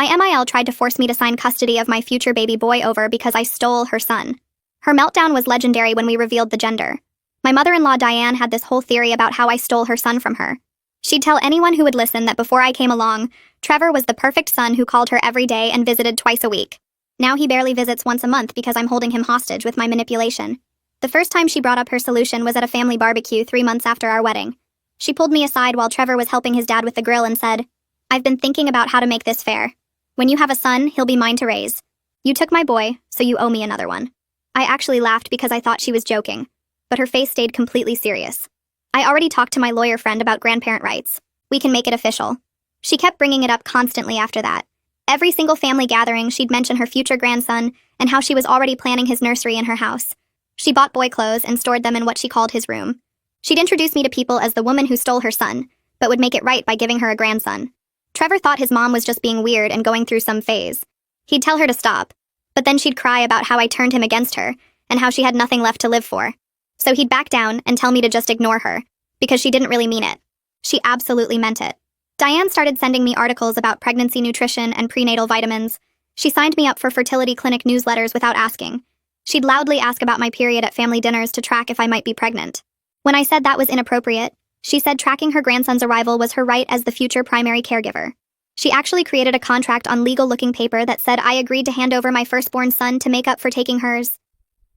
My MIL tried to force me to sign custody of my future baby boy over because I stole her son. Her meltdown was legendary when we revealed the gender. My mother-in-law Diane had this whole theory about how I stole her son from her. She'd tell anyone who would listen that before I came along, Trevor was the perfect son who called her every day and visited twice a week. Now he barely visits once a month because I'm holding him hostage with my manipulation. The first time she brought up her solution was at a family barbecue 3 months after our wedding. She pulled me aside while Trevor was helping his dad with the grill and said, "I've been thinking about how to make this fair. When you have a son, he'll be mine to raise. You took my boy, so you owe me another one." I actually laughed because I thought she was joking, but her face stayed completely serious. I already talked to my lawyer friend about grandparent rights. We can make it official. She kept bringing it up constantly after that. Every single family gathering, she'd mention her future grandson and how she was already planning his nursery in her house. She bought boy clothes and stored them in what she called his room. She'd introduce me to people as the woman who stole her son, but would make it right by giving her a grandson. Trevor thought his mom was just being weird and going through some phase. He'd tell her to stop, but then she'd cry about how I turned him against her and how she had nothing left to live for. So he'd back down and tell me to just ignore her, because she didn't really mean it. She absolutely meant it. Diane started sending me articles about pregnancy nutrition and prenatal vitamins. She signed me up for fertility clinic newsletters without asking. She'd loudly ask about my period at family dinners to track if I might be pregnant. When I said that was inappropriate, she said tracking her grandson's arrival was her right as the future primary caregiver. She actually created a contract on legal-looking paper that said I agreed to hand over my firstborn son to make up for taking hers.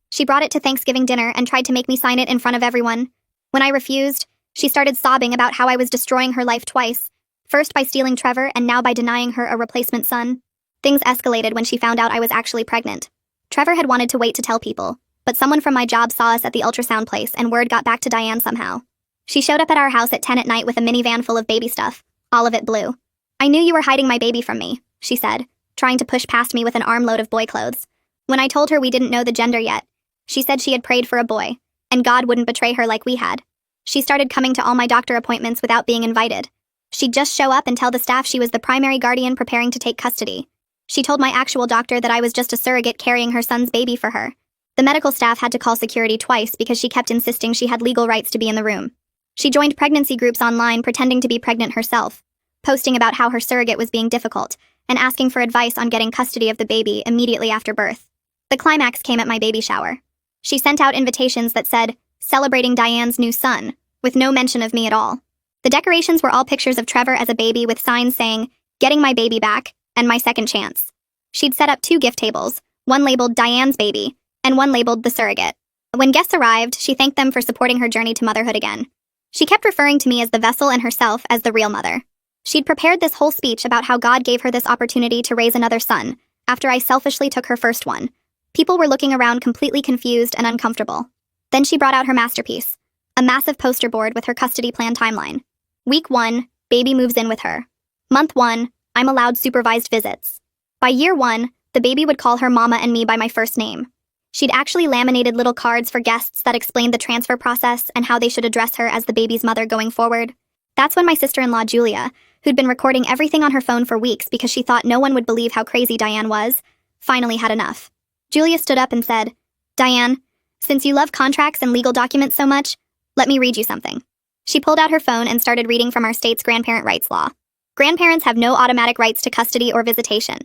She brought it to Thanksgiving dinner and tried to make me sign it in front of everyone. When I refused, she started sobbing about how I was destroying her life twice, first by stealing Trevor and now by denying her a replacement son. Things escalated when she found out I was actually pregnant. Trevor had wanted to wait to tell people, but someone from my job saw us at the ultrasound place and word got back to Diane somehow. She showed up at our house at 10 at night with a minivan full of baby stuff, all of it blue. "I knew you were hiding my baby from me," she said, trying to push past me with an armload of boy clothes. When I told her we didn't know the gender yet, she said she had prayed for a boy, and God wouldn't betray her like we had. She started coming to all my doctor appointments without being invited. She'd just show up and tell the staff she was the primary guardian preparing to take custody. She told my actual doctor that I was just a surrogate carrying her son's baby for her. The medical staff had to call security twice because she kept insisting she had legal rights to be in the room. She joined pregnancy groups online pretending to be pregnant herself, posting about how her surrogate was being difficult, and asking for advice on getting custody of the baby immediately after birth. The climax came at my baby shower. She sent out invitations that said, "Celebrating Diane's new son," with no mention of me at all. The decorations were all pictures of Trevor as a baby with signs saying, "Getting my baby back," and "My second chance." She'd set up 2 gift tables, one labeled Diane's baby, and one labeled the surrogate. When guests arrived, she thanked them for supporting her journey to motherhood again. She kept referring to me as the vessel and herself as the real mother. She'd prepared this whole speech about how God gave her this opportunity to raise another son, after I selfishly took her first one. People were looking around completely confused and uncomfortable. Then she brought out her masterpiece, a massive poster board with her custody plan timeline. Week 1, baby moves in with her. Month 1, I'm allowed supervised visits. By year 1, the baby would call her mama and me by my first name. She'd actually laminated little cards for guests that explained the transfer process and how they should address her as the baby's mother going forward. That's when my sister-in-law Julia, who'd been recording everything on her phone for weeks because she thought no one would believe how crazy Diane was, finally had enough. Julia stood up and said, "Diane, since you love contracts and legal documents so much, let me read you something." She pulled out her phone and started reading from our state's grandparent rights law. Grandparents have no automatic rights to custody or visitation.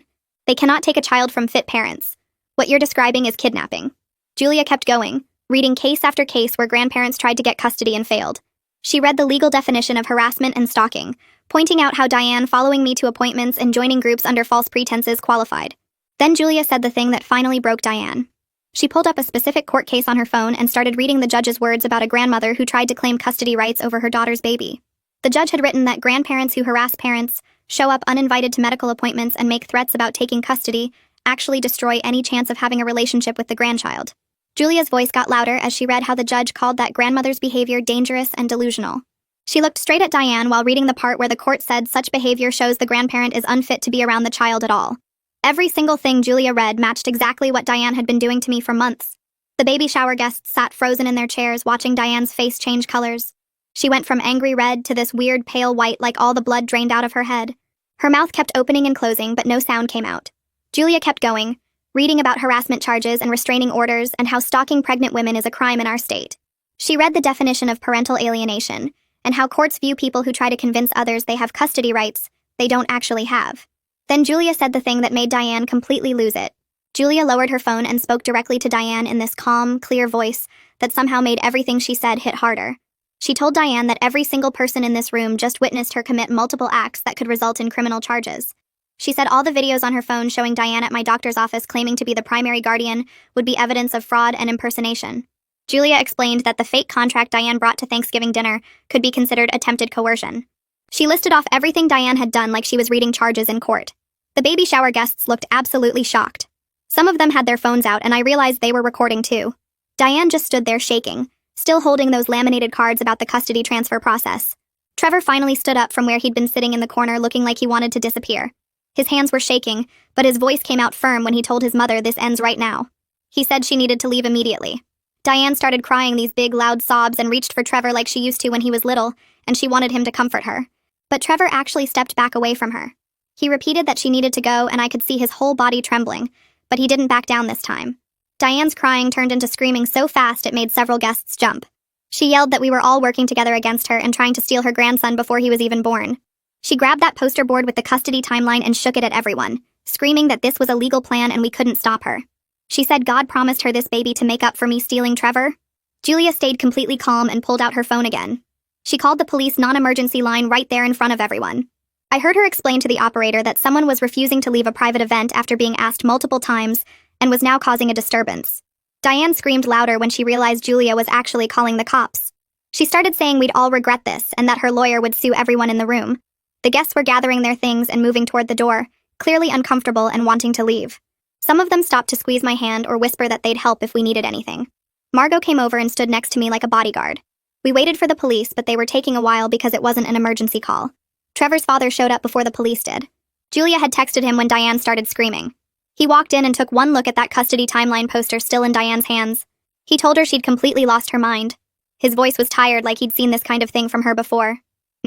They cannot take a child from fit parents. What you're describing is kidnapping. Julia kept going, reading case after case where grandparents tried to get custody and failed. She read the legal definition of harassment and stalking, pointing out how Diane following me to appointments and joining groups under false pretenses qualified. Then Julia said the thing that finally broke Diane. She pulled up a specific court case on her phone and started reading the judge's words about a grandmother who tried to claim custody rights over her daughter's baby. The judge had written that grandparents who harass parents, show up uninvited to medical appointments, and make threats about taking custody actually destroy any chance of having a relationship with the grandchild. Julia's voice got louder as she read how the judge called that grandmother's behavior dangerous and delusional. She looked straight at Diane while reading the part where the court said such behavior shows the grandparent is unfit to be around the child at all. Every single thing Julia read matched exactly what Diane had been doing to me for months. The baby shower guests sat frozen in their chairs watching Diane's face change colors. She went from angry red to this weird pale white like all the blood drained out of her head. Her mouth kept opening and closing, but no sound came out. Julia kept going, reading about harassment charges and restraining orders and how stalking pregnant women is a crime in our state. She read the definition of parental alienation and how courts view people who try to convince others they have custody rights they don't actually have. Then Julia said the thing that made Diane completely lose it. Julia lowered her phone and spoke directly to Diane in this calm, clear voice that somehow made everything she said hit harder. She told Diane that every single person in this room just witnessed her commit multiple acts that could result in criminal charges. She said all the videos on her phone showing Diane at my doctor's office claiming to be the primary guardian would be evidence of fraud and impersonation. Julia explained that the fake contract Diane brought to Thanksgiving dinner could be considered attempted coercion. She listed off everything Diane had done like she was reading charges in court. The baby shower guests looked absolutely shocked. Some of them had their phones out, and I realized they were recording too. Diane just stood there shaking, still holding those laminated cards about the custody transfer process. Trevor finally stood up from where he'd been sitting in the corner looking like he wanted to disappear. His hands were shaking, but his voice came out firm when he told his mother this ends right now. He said she needed to leave immediately. Diane started crying these big, loud sobs and reached for Trevor like she used to when he was little, and she wanted him to comfort her. But Trevor actually stepped back away from her. He repeated that she needed to go, and I could see his whole body trembling, but he didn't back down this time. Diane's crying turned into screaming so fast it made several guests jump. She yelled that we were all working together against her and trying to steal her grandson before he was even born. She grabbed that poster board with the custody timeline and shook it at everyone, screaming that this was a legal plan and we couldn't stop her. She said God promised her this baby to make up for me stealing Trevor. Julia stayed completely calm and pulled out her phone again. She called the police non-emergency line right there in front of everyone. I heard her explain to the operator that someone was refusing to leave a private event after being asked multiple times and was now causing a disturbance. Diane screamed louder when she realized Julia was actually calling the cops. She started saying we'd all regret this and that her lawyer would sue everyone in the room. The guests were gathering their things and moving toward the door, clearly uncomfortable and wanting to leave. Some of them stopped to squeeze my hand or whisper that they'd help if we needed anything. Margot came over and stood next to me like a bodyguard. We waited for the police, but they were taking a while because it wasn't an emergency call. Trevor's father showed up before the police did. Julia had texted him when Diane started screaming. He walked in and took one look at that custody timeline poster still in Diane's hands. He told her she'd completely lost her mind. His voice was tired like he'd seen this kind of thing from her before.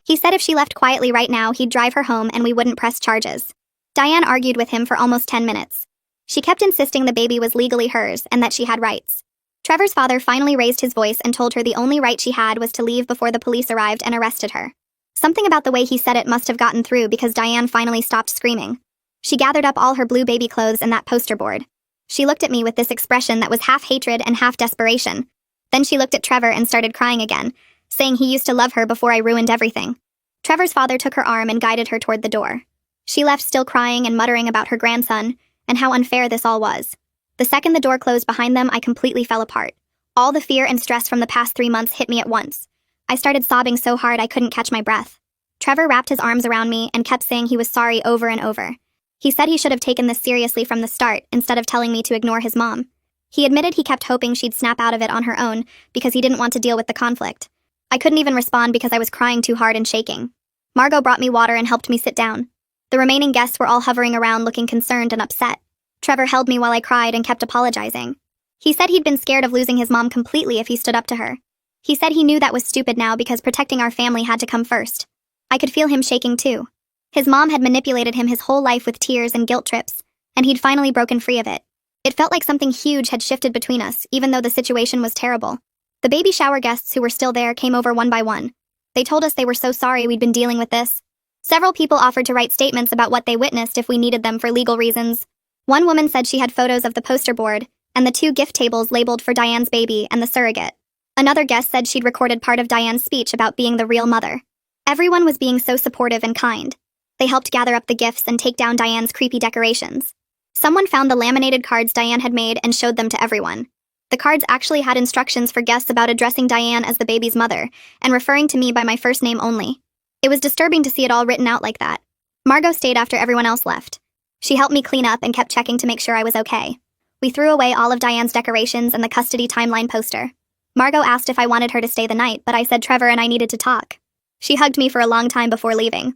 He said if she left quietly right now, he'd drive her home and we wouldn't press charges. Diane argued with him for almost 10 minutes. She kept insisting the baby was legally hers and that she had rights. Trevor's father finally raised his voice and told her the only right she had was to leave before the police arrived and arrested her. Something about the way he said it must have gotten through because Diane finally stopped screaming. She gathered up all her blue baby clothes and that poster board. She looked at me with this expression that was half hatred and half desperation. Then she looked at Trevor and started crying again, saying he used to love her before I ruined everything. Trevor's father took her arm and guided her toward the door. She left still crying and muttering about her grandson and how unfair this all was. The second the door closed behind them, I completely fell apart. All the fear and stress from the past 3 months hit me at once. I started sobbing so hard I couldn't catch my breath. Trevor wrapped his arms around me and kept saying he was sorry over and over. He said he should have taken this seriously from the start instead of telling me to ignore his mom. He admitted he kept hoping she'd snap out of it on her own because he didn't want to deal with the conflict. I couldn't even respond because I was crying too hard and shaking. Margot brought me water and helped me sit down. The remaining guests were all hovering around looking concerned and upset. Trevor held me while I cried and kept apologizing. He said he'd been scared of losing his mom completely if he stood up to her. He said he knew that was stupid now because protecting our family had to come first. I could feel him shaking too. His mom had manipulated him his whole life with tears and guilt trips, and he'd finally broken free of it. It felt like something huge had shifted between us, even though the situation was terrible. The baby shower guests who were still there came over one by one. They told us they were so sorry we'd been dealing with this. Several people offered to write statements about what they witnessed if we needed them for legal reasons. One woman said she had photos of the poster board and the 2 gift tables labeled for Diane's baby and the surrogate. Another guest said she'd recorded part of Diane's speech about being the real mother. Everyone was being so supportive and kind. They helped gather up the gifts and take down Diane's creepy decorations. Someone found the laminated cards Diane had made and showed them to everyone. The cards actually had instructions for guests about addressing Diane as the baby's mother and referring to me by my first name only. It was disturbing to see it all written out like that. Margot stayed after everyone else left. She helped me clean up and kept checking to make sure I was okay. We threw away all of Diane's decorations and the custody timeline poster. Margot asked if I wanted her to stay the night, but I said Trevor and I needed to talk. She hugged me for a long time before leaving.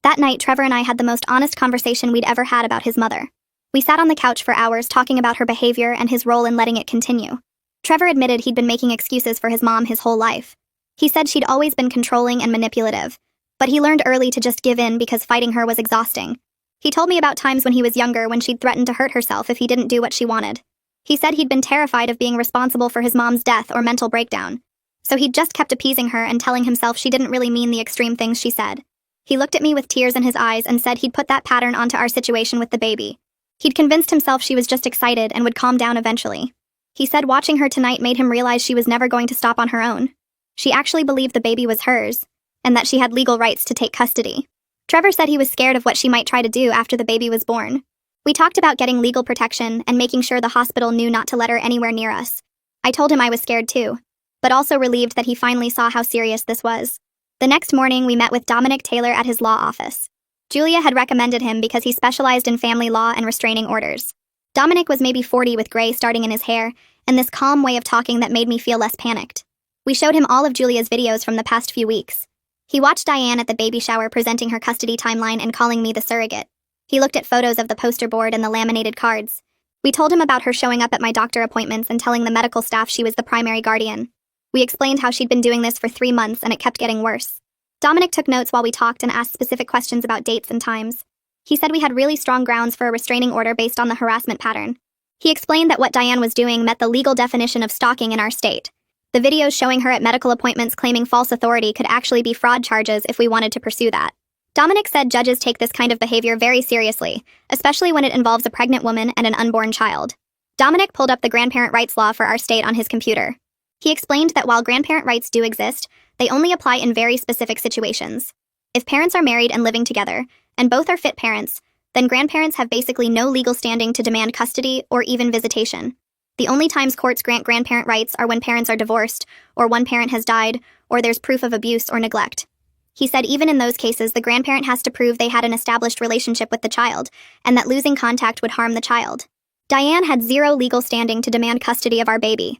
That night, Trevor and I had the most honest conversation we'd ever had about his mother. We sat on the couch for hours talking about her behavior and his role in letting it continue. Trevor admitted he'd been making excuses for his mom his whole life. He said she'd always been controlling and manipulative, but he learned early to just give in because fighting her was exhausting. He told me about times when he was younger when she'd threatened to hurt herself if he didn't do what she wanted. He said he'd been terrified of being responsible for his mom's death or mental breakdown, so he'd just kept appeasing her and telling himself she didn't really mean the extreme things she said. He looked at me with tears in his eyes and said he'd put that pattern onto our situation with the baby. He'd convinced himself she was just excited and would calm down eventually. He said watching her tonight made him realize she was never going to stop on her own. She actually believed the baby was hers, and that she had legal rights to take custody. Trevor said he was scared of what she might try to do after the baby was born. We talked about getting legal protection and making sure the hospital knew not to let her anywhere near us. I told him I was scared too, but also relieved that he finally saw how serious this was. The next morning, we met with Dominic Taylor at his law office. Julia had recommended him because he specialized in family law and restraining orders. Dominic was maybe 40 with gray starting in his hair, and this calm way of talking that made me feel less panicked. We showed him all of Julia's videos from the past few weeks. He watched Diane at the baby shower presenting her custody timeline and calling me the surrogate. He looked at photos of the poster board and the laminated cards. We told him about her showing up at my doctor appointments and telling the medical staff she was the primary guardian. We explained how she'd been doing this for 3 months and it kept getting worse. Dominic took notes while we talked and asked specific questions about dates and times. He said we had really strong grounds for a restraining order based on the harassment pattern. He explained that what Diane was doing met the legal definition of stalking in our state. The videos showing her at medical appointments claiming false authority could actually be fraud charges if we wanted to pursue that. Dominic said judges take this kind of behavior very seriously, especially when it involves a pregnant woman and an unborn child. Dominic pulled up the grandparent rights law for our state on his computer. He explained that while grandparent rights do exist, they only apply in very specific situations. If parents are married and living together, and both are fit parents, then grandparents have basically no legal standing to demand custody or even visitation. The only times courts grant grandparent rights are when parents are divorced, or one parent has died, or there's proof of abuse or neglect. He said even in those cases, the grandparent has to prove they had an established relationship with the child, and that losing contact would harm the child. Diane had zero legal standing to demand custody of our baby.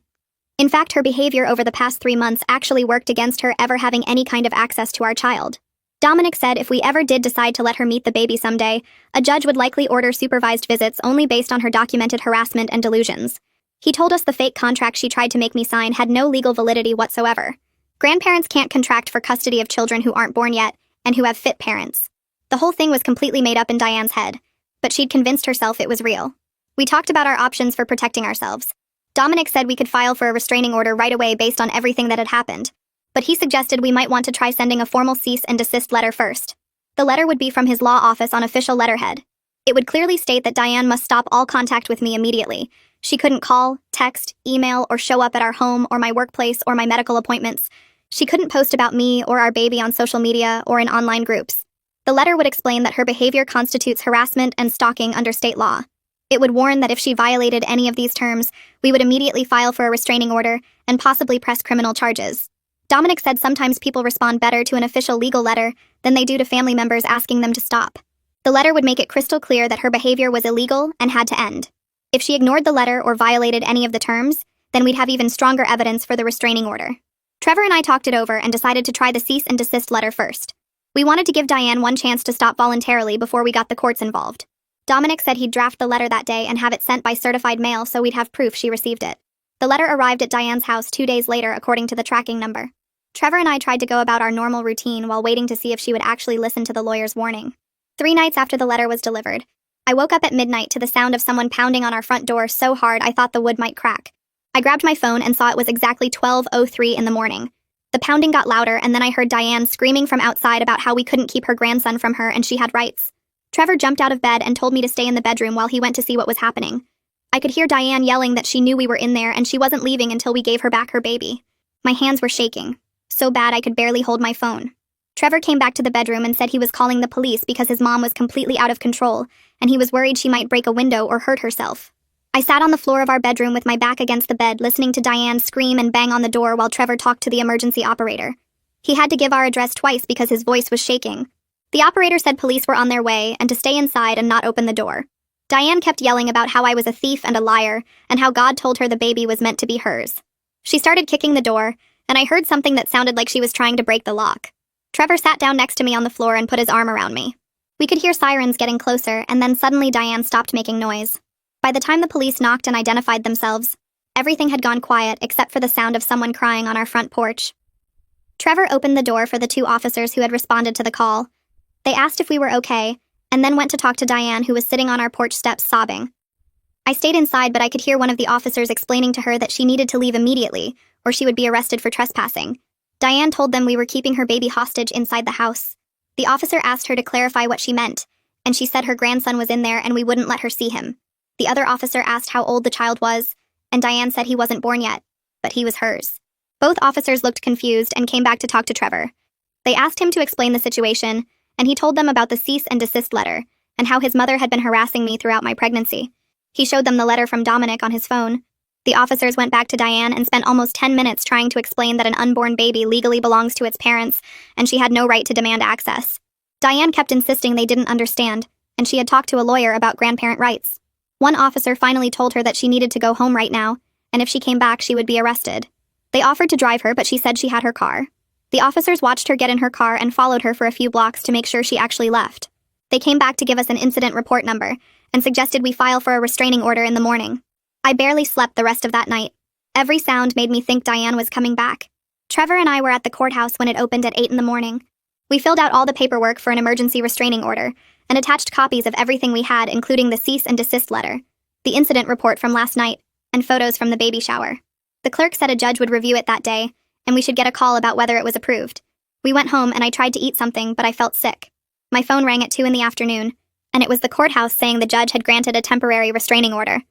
In fact, her behavior over the past 3 months actually worked against her ever having any kind of access to our child. Dominic said if we ever did decide to let her meet the baby someday, a judge would likely order supervised visits only based on her documented harassment and delusions. He told us the fake contract she tried to make me sign had no legal validity whatsoever. Grandparents can't contract for custody of children who aren't born yet and who have fit parents. The whole thing was completely made up in Diane's head, but she'd convinced herself it was real. We talked about our options for protecting ourselves. Dominic said we could file for a restraining order right away based on everything that had happened, but he suggested we might want to try sending a formal cease and desist letter first. The letter would be from his law office on official letterhead. It would clearly state that Diane must stop all contact with me immediately. She couldn't call, text, email, or show up at our home or my workplace or my medical appointments. She couldn't post about me or our baby on social media or in online groups. The letter would explain that her behavior constitutes harassment and stalking under state law. It would warn that if she violated any of these terms, we would immediately file for a restraining order and possibly press criminal charges. Dominic said sometimes people respond better to an official legal letter than they do to family members asking them to stop. The letter would make it crystal clear that her behavior was illegal and had to end. If she ignored the letter or violated any of the terms, then we'd have even stronger evidence for the restraining order. Trevor and I talked it over and decided to try the cease and desist letter first. We wanted to give Diane one chance to stop voluntarily before we got the courts involved. Dominic said he'd draft the letter that day and have it sent by certified mail so we'd have proof she received it. The letter arrived at Diane's house 2 days later according to the tracking number. Trevor and I tried to go about our normal routine while waiting to see if she would actually listen to the lawyer's warning. 3 nights after the letter was delivered, I woke up at midnight to the sound of someone pounding on our front door so hard I thought the wood might crack. I grabbed my phone and saw it was exactly 12:03 in the morning. The pounding got louder and then I heard Diane screaming from outside about how we couldn't keep her grandson from her and she had rights. Trevor jumped out of bed and told me to stay in the bedroom while he went to see what was happening. I could hear Diane yelling that she knew we were in there and she wasn't leaving until we gave her back her baby. My hands were shaking, so bad I could barely hold my phone. Trevor came back to the bedroom and said he was calling the police because his mom was completely out of control, and he was worried she might break a window or hurt herself. I sat on the floor of our bedroom with my back against the bed, listening to Diane scream and bang on the door while Trevor talked to the emergency operator. He had to give our address twice because his voice was shaking. The operator said police were on their way and to stay inside and not open the door. Diane kept yelling about how I was a thief and a liar, and how God told her the baby was meant to be hers. She started kicking the door, and I heard something that sounded like she was trying to break the lock. Trevor sat down next to me on the floor and put his arm around me. We could hear sirens getting closer, and then suddenly Diane stopped making noise. By the time the police knocked and identified themselves, everything had gone quiet except for the sound of someone crying on our front porch. Trevor opened the door for the 2 officers who had responded to the call. They asked if we were okay, and then went to talk to Diane, who was sitting on our porch steps sobbing. I stayed inside, but I could hear one of the officers explaining to her that she needed to leave immediately, or she would be arrested for trespassing. Diane told them we were keeping her baby hostage inside the house. The officer asked her to clarify what she meant, and she said her grandson was in there and we wouldn't let her see him. The other officer asked how old the child was, and Diane said he wasn't born yet, but he was hers. Both officers looked confused and came back to talk to Trevor. They asked him to explain the situation, and he told them about the cease and desist letter, and how his mother had been harassing me throughout my pregnancy. He showed them the letter from Dominic on his phone. The officers went back to Diane and spent almost 10 minutes trying to explain that an unborn baby legally belongs to its parents, and she had no right to demand access. Diane kept insisting they didn't understand, and she had talked to a lawyer about grandparent rights. One officer finally told her that she needed to go home right now, and if she came back, she would be arrested. They offered to drive her, but she said she had her car. The officers watched her get in her car and followed her for a few blocks to make sure she actually left. They came back to give us an incident report number and suggested we file for a restraining order in the morning. I barely slept the rest of that night. Every sound made me think Diane was coming back. Trevor and I were at the courthouse when it opened at 8 in the morning. We filled out all the paperwork for an emergency restraining order and attached copies of everything we had, including the cease and desist letter, the incident report from last night, and photos from the baby shower. The clerk said a judge would review it that day, and we should get a call about whether it was approved. We went home and I tried to eat something, but I felt sick. My phone rang at 2 in the afternoon, and it was the courthouse saying the judge had granted a temporary restraining order.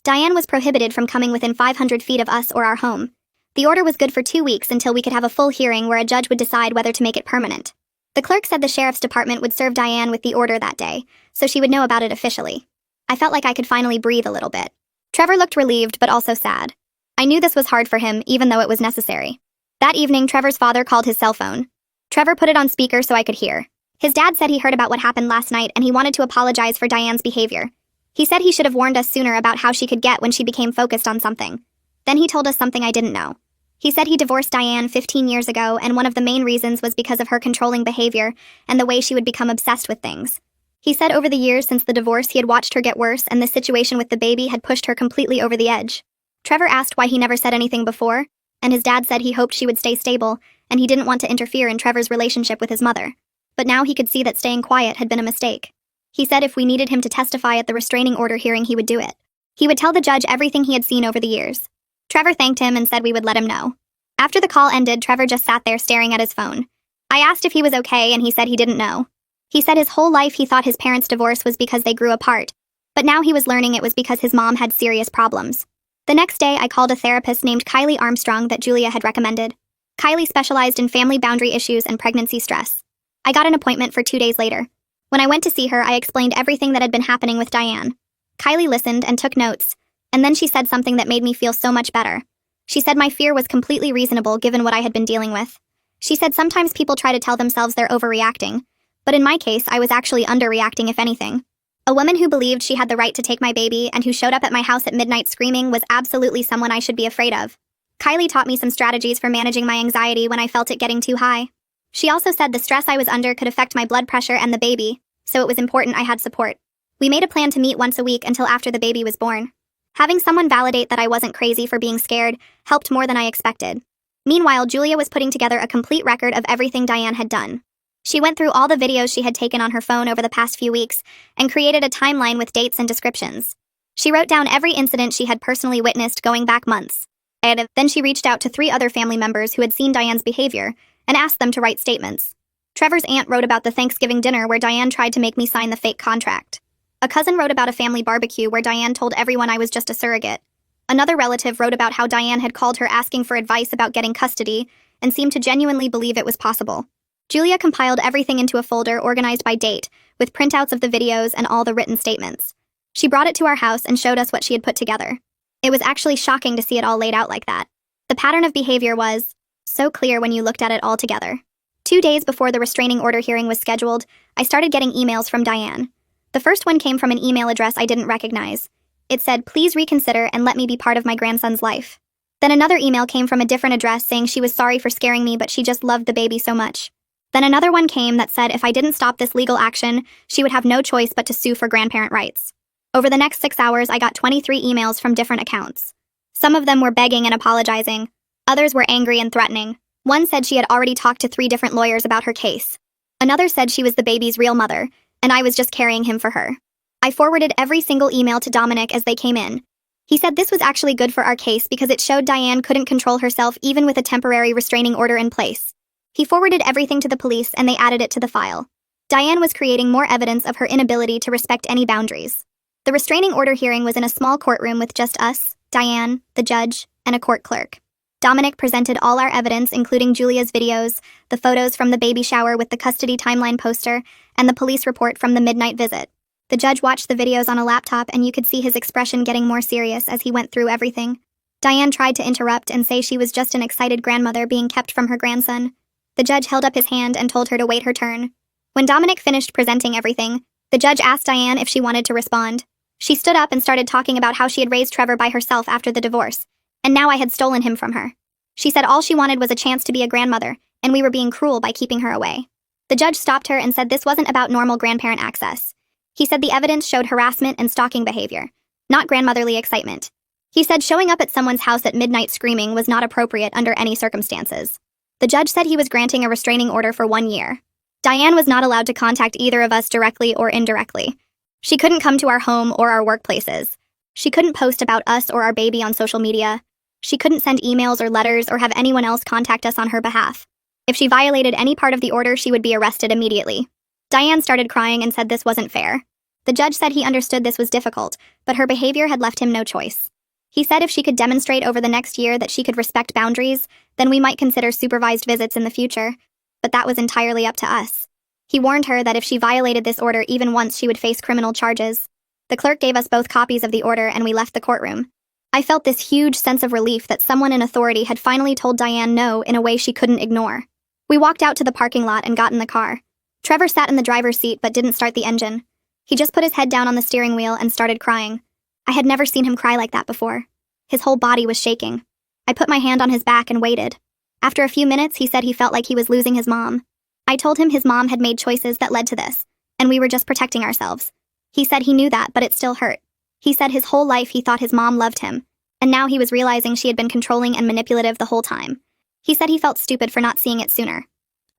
Diane was prohibited from coming within 500 feet of us or our home. The order was good for 2 weeks until we could have a full hearing where a judge would decide whether to make it permanent. The clerk said the sheriff's department would serve Diane with the order that day, so she would know about it officially. I felt like I could finally breathe a little bit. Trevor looked relieved but also sad. I knew this was hard for him, even though it was necessary. That evening, Trevor's father called his cell phone. Trevor put it on speaker so I could hear. His dad said he heard about what happened last night and he wanted to apologize for Diane's behavior. He said he should have warned us sooner about how she could get when she became focused on something. Then he told us something I didn't know. He said he divorced Diane 15 years ago, and one of the main reasons was because of her controlling behavior and the way she would become obsessed with things. He said over the years since the divorce he had watched her get worse, and the situation with the baby had pushed her completely over the edge. Trevor asked why he never said anything before, and his dad said he hoped she would stay stable, and he didn't want to interfere in Trevor's relationship with his mother. But now he could see that staying quiet had been a mistake. He said if we needed him to testify at the restraining order hearing, he would do it. He would tell the judge everything he had seen over the years. Trevor thanked him and said we would let him know. After the call ended, Trevor just sat there staring at his phone. I asked if he was okay, and he said he didn't know. He said his whole life he thought his parents' divorce was because they grew apart, but now he was learning it was because his mom had serious problems. The next day, I called a therapist named Kylie Armstrong that Julia had recommended. Kylie specialized in family boundary issues and pregnancy stress. I got an appointment for 2 days later. When I went to see her, I explained everything that had been happening with Diane. Kylie listened and took notes, and then she said something that made me feel so much better. She said my fear was completely reasonable given what I had been dealing with. She said sometimes people try to tell themselves they're overreacting, but in my case, I was actually underreacting if anything. A woman who believed she had the right to take my baby and who showed up at my house at midnight screaming was absolutely someone I should be afraid of. Kylie taught me some strategies for managing my anxiety when I felt it getting too high. She also said the stress I was under could affect my blood pressure and the baby, so it was important I had support. We made a plan to meet once a week until after the baby was born. Having someone validate that I wasn't crazy for being scared helped more than I expected. Meanwhile, Julia was putting together a complete record of everything Diane had done. She went through all the videos she had taken on her phone over the past few weeks and created a timeline with dates and descriptions. She wrote down every incident she had personally witnessed going back months. Then she reached out to 3 other family members who had seen Diane's behavior and asked them to write statements. Trevor's aunt wrote about the Thanksgiving dinner where Diane tried to make me sign the fake contract. A cousin wrote about a family barbecue where Diane told everyone I was just a surrogate. Another relative wrote about how Diane had called her asking for advice about getting custody and seemed to genuinely believe it was possible. Julia compiled everything into a folder organized by date, with printouts of the videos and all the written statements. She brought it to our house and showed us what she had put together. It was actually shocking to see it all laid out like that. The pattern of behavior was so clear when you looked at it all together. 2 days before the restraining order hearing was scheduled, I started getting emails from Diane. The first one came from an email address I didn't recognize. It said, "Please reconsider and let me be part of my grandson's life." Then another email came from a different address saying she was sorry for scaring me, but she just loved the baby so much. Then another one came that said if I didn't stop this legal action, she would have no choice but to sue for grandparent rights. Over the next 6 hours, I got 23 emails from different accounts. Some of them were begging and apologizing. Others were angry and threatening. One said she had already talked to 3 different lawyers about her case. Another said she was the baby's real mother, and I was just carrying him for her. I forwarded every single email to Dominic as they came in. He said this was actually good for our case because it showed Diane couldn't control herself even with a temporary restraining order in place. He forwarded everything to the police and they added it to the file. Diane was creating more evidence of her inability to respect any boundaries. The restraining order hearing was in a small courtroom with just us, Diane, the judge, and a court clerk. Dominic presented all our evidence, including Julia's videos, the photos from the baby shower with the custody timeline poster, and the police report from the midnight visit. The judge watched the videos on a laptop, and you could see his expression getting more serious as he went through everything. Diane tried to interrupt and say she was just an excited grandmother being kept from her grandson. The judge held up his hand and told her to wait her turn. When Dominic finished presenting everything, the judge asked Diane if she wanted to respond. She stood up and started talking about how she had raised Trevor by herself after the divorce, and now I had stolen him from her. She said all she wanted was a chance to be a grandmother, and we were being cruel by keeping her away. The judge stopped her and said this wasn't about normal grandparent access. He said the evidence showed harassment and stalking behavior, not grandmotherly excitement. He said showing up at someone's house at midnight screaming was not appropriate under any circumstances. The judge said he was granting a restraining order for 1 year. Diane was not allowed to contact either of us directly or indirectly. She couldn't come to our home or our workplaces. She couldn't post about us or our baby on social media. She couldn't send emails or letters or have anyone else contact us on her behalf. If she violated any part of the order, she would be arrested immediately. Diane started crying and said this wasn't fair. The judge said he understood this was difficult, but her behavior had left him no choice. He said if she could demonstrate over the next year that she could respect boundaries, then we might consider supervised visits in the future, but that was entirely up to us. He warned her that if she violated this order even once, she would face criminal charges. The clerk gave us both copies of the order and we left the courtroom. I felt this huge sense of relief that someone in authority had finally told Diane no in a way she couldn't ignore. We walked out to the parking lot and got in the car. Trevor sat in the driver's seat but didn't start the engine. He just put his head down on the steering wheel and started crying. I had never seen him cry like that before. His whole body was shaking. I put my hand on his back and waited. After a few minutes, he said he felt like he was losing his mom. I told him his mom had made choices that led to this, and we were just protecting ourselves. He said he knew that, but it still hurt. He said his whole life he thought his mom loved him, and now he was realizing she had been controlling and manipulative the whole time. He said he felt stupid for not seeing it sooner.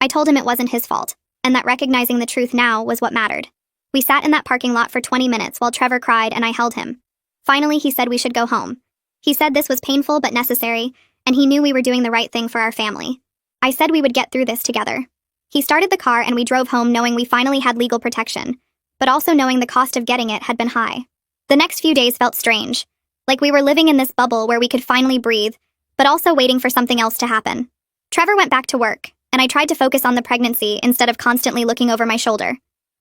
I told him it wasn't his fault, and that recognizing the truth now was what mattered. We sat in that parking lot for 20 minutes while Trevor cried and I held him. Finally, he said we should go home. He said this was painful but necessary, and he knew we were doing the right thing for our family. I said we would get through this together. He started the car and we drove home knowing we finally had legal protection, but also knowing the cost of getting it had been high. The next few days felt strange, like we were living in this bubble where we could finally breathe, but also waiting for something else to happen. Trevor went back to work, and I tried to focus on the pregnancy instead of constantly looking over my shoulder.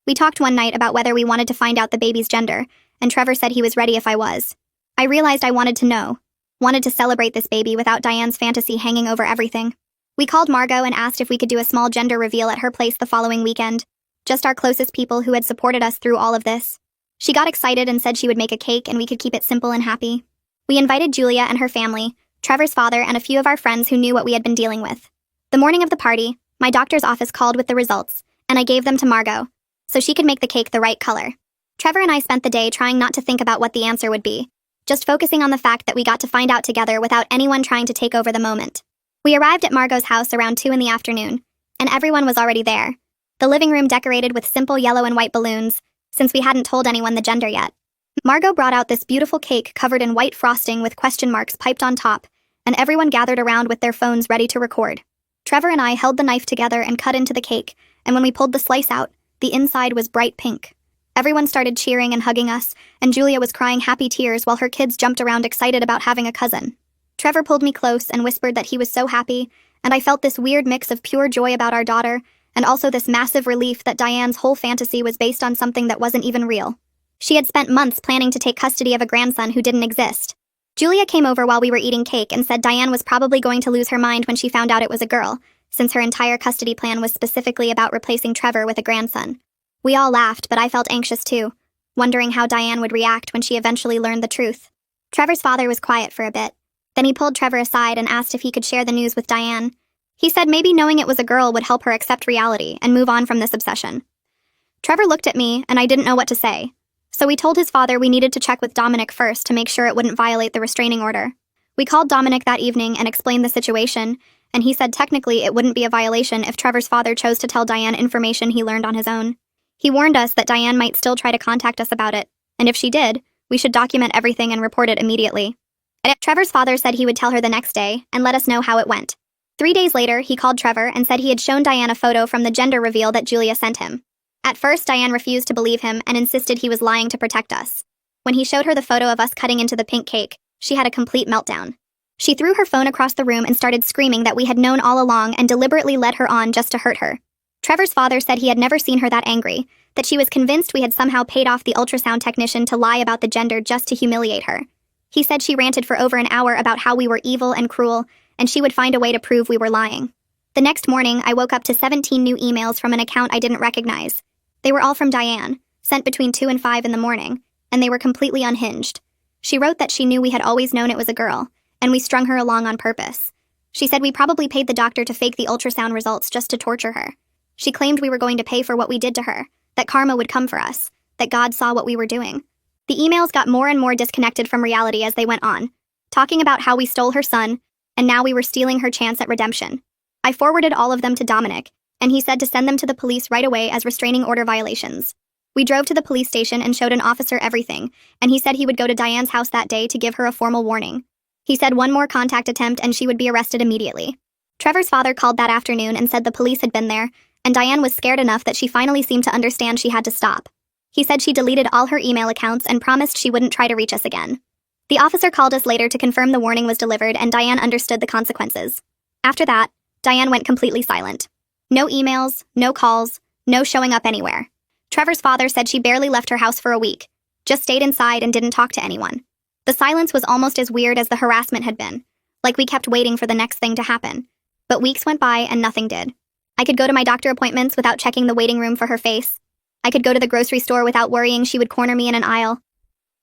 We talked one night about whether we wanted to find out the baby's gender, and Trevor said he was ready if I was. I realized I wanted to know, wanted to celebrate this baby without Diane's fantasy hanging over everything. We called Margot and asked if we could do a small gender reveal at her place the following weekend, just our closest people who had supported us through all of this. She got excited and said she would make a cake and we could keep it simple and happy. We invited Julia and her family, Trevor's father, and a few of our friends who knew what we had been dealing with. The morning of the party, my doctor's office called with the results, and I gave them to Margot, so she could make the cake the right color. Trevor and I spent the day trying not to think about what the answer would be, just focusing on the fact that we got to find out together without anyone trying to take over the moment. We arrived at Margot's house around 2 in the afternoon, and everyone was already there. The living room decorated with simple yellow and white balloons, since we hadn't told anyone the gender yet. Margot brought out this beautiful cake covered in white frosting with question marks piped on top, and everyone gathered around with their phones ready to record. Trevor and I held the knife together and cut into the cake, and when we pulled the slice out, the inside was bright pink. Everyone started cheering and hugging us, and Julia was crying happy tears while her kids jumped around excited about having a cousin. Trevor pulled me close and whispered that he was so happy, and I felt this weird mix of pure joy about our daughter, and also this massive relief that Diane's whole fantasy was based on something that wasn't even real. She had spent months planning to take custody of a grandson who didn't exist. Julia came over while we were eating cake and said Diane was probably going to lose her mind when she found out it was a girl, since her entire custody plan was specifically about replacing Trevor with a grandson. We all laughed, but I felt anxious too, wondering how Diane would react when she eventually learned the truth. Trevor's father was quiet for a bit. Then he pulled Trevor aside and asked if he could share the news with Diane. He said maybe knowing it was a girl would help her accept reality and move on from this obsession. Trevor looked at me, and I didn't know what to say. So we told his father we needed to check with Dominic first to make sure it wouldn't violate the restraining order. We called Dominic that evening and explained the situation, and he said technically it wouldn't be a violation if Trevor's father chose to tell Diane information he learned on his own. He warned us that Diane might still try to contact us about it, and if she did, we should document everything and report it immediately. Trevor's father said he would tell her the next day and let us know how it went. 3 days later, he called Trevor and said he had shown Diane a photo from the gender reveal that Julia sent him. At first, Diane refused to believe him and insisted he was lying to protect us. When he showed her the photo of us cutting into the pink cake, she had a complete meltdown. She threw her phone across the room and started screaming that we had known all along and deliberately led her on just to hurt her. Trevor's father said he had never seen her that angry, that she was convinced we had somehow paid off the ultrasound technician to lie about the gender just to humiliate her. He said she ranted for over an hour about how we were evil and cruel, and she would find a way to prove we were lying. The next morning, I woke up to 17 new emails from an account I didn't recognize. They were all from Diane, sent between 2 and 5 in the morning, and they were completely unhinged. She wrote that she knew we had always known it was a girl, and we strung her along on purpose. She said we probably paid the doctor to fake the ultrasound results just to torture her. She claimed we were going to pay for what we did to her, that karma would come for us, that God saw what we were doing. The emails got more and more disconnected from reality as they went on, talking about how we stole her son, and now we were stealing her chance at redemption. I forwarded all of them to Dominic, and he said to send them to the police right away as restraining order violations. We drove to the police station and showed an officer everything, and he said he would go to Diane's house that day to give her a formal warning. He said one more contact attempt and she would be arrested immediately. Trevor's father called that afternoon and said the police had been there, and Diane was scared enough that she finally seemed to understand she had to stop. He said she deleted all her email accounts and promised she wouldn't try to reach us again. The officer called us later to confirm the warning was delivered and Diane understood the consequences. After that, Diane went completely silent. No emails, no calls, no showing up anywhere. Trevor's father said she barely left her house for a week, just stayed inside and didn't talk to anyone. The silence was almost as weird as the harassment had been, like we kept waiting for the next thing to happen. But weeks went by and nothing did. I could go to my doctor appointments without checking the waiting room for her face. I could go to the grocery store without worrying she would corner me in an aisle.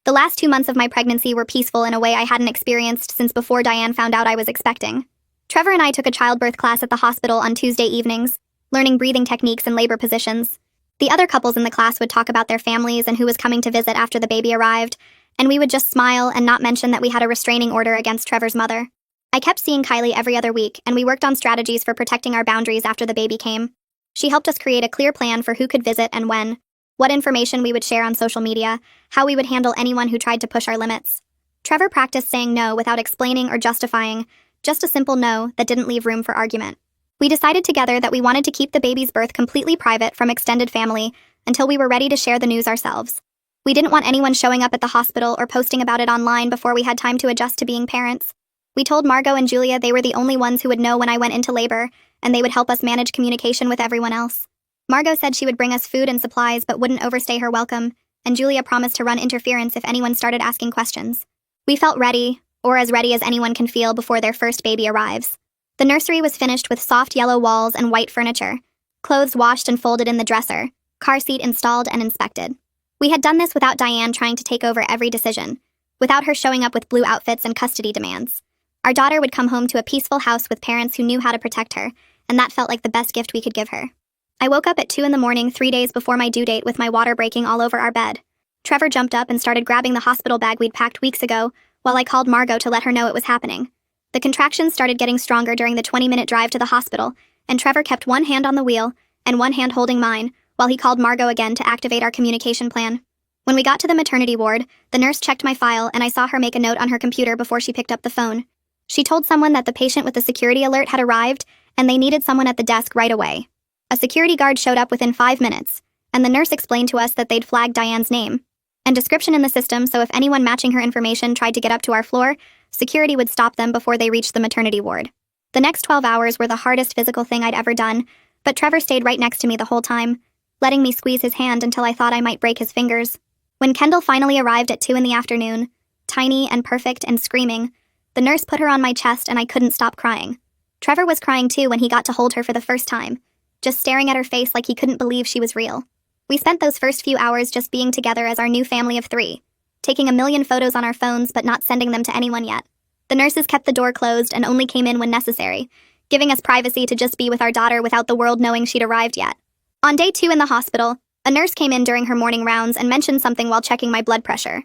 The last 2 months of my pregnancy were peaceful in a way I hadn't experienced since before Diane found out I was expecting. Trevor and I took a childbirth class at the hospital on Tuesday evenings, learning breathing techniques and labor positions. The other couples in the class would talk about their families and who was coming to visit after the baby arrived, and we would just smile and not mention that we had a restraining order against Trevor's mother. I kept seeing Kylie every other week, and we worked on strategies for protecting our boundaries after the baby came. She helped us create a clear plan for who could visit and when, what information we would share on social media, how we would handle anyone who tried to push our limits. Trevor practiced saying no without explaining or justifying, just a simple no that didn't leave room for argument. We decided together that we wanted to keep the baby's birth completely private from extended family until we were ready to share the news ourselves. We didn't want anyone showing up at the hospital or posting about it online before we had time to adjust to being parents. We told Margot and Julia they were the only ones who would know when I went into labor, and they would help us manage communication with everyone else. Margot said she would bring us food and supplies but wouldn't overstay her welcome, and Julia promised to run interference if anyone started asking questions. We felt ready, or as ready as anyone can feel before their first baby arrives. The nursery was finished with soft yellow walls and white furniture, clothes washed and folded in the dresser, car seat installed and inspected. We had done this without Diane trying to take over every decision, without her showing up with blue outfits and custody demands. Our daughter would come home to a peaceful house with parents who knew how to protect her, and that felt like the best gift we could give her. I woke up at 2 a.m, 3 days before my due date with my water breaking all over our bed. Trevor jumped up and started grabbing the hospital bag we'd packed weeks ago, while I called Margot to let her know it was happening. The contractions started getting stronger during the 20-minute drive to the hospital, and Trevor kept one hand on the wheel and one hand holding mine, while he called Margot again to activate our communication plan. When we got to the maternity ward, the nurse checked my file and I saw her make a note on her computer before she picked up the phone. She told someone that the patient with the security alert had arrived and they needed someone at the desk right away. A security guard showed up within 5 minutes, and the nurse explained to us that they'd flagged Diane's name and description in the system, so if anyone matching her information tried to get up to our floor, security would stop them before they reached the maternity ward. The next 12 hours were the hardest physical thing I'd ever done, but Trevor stayed right next to me the whole time, letting me squeeze his hand until I thought I might break his fingers. When Kendall finally arrived at 2 p.m, tiny and perfect and screaming, the nurse put her on my chest and I couldn't stop crying. Trevor was crying too when he got to hold her for the first time, just staring at her face like he couldn't believe she was real. We spent those first few hours just being together as our new family of 3, taking a million photos on our phones but not sending them to anyone yet. The nurses kept the door closed and only came in when necessary, giving us privacy to just be with our daughter without the world knowing she'd arrived yet. On day 2 in the hospital, a nurse came in during her morning rounds and mentioned something while checking my blood pressure.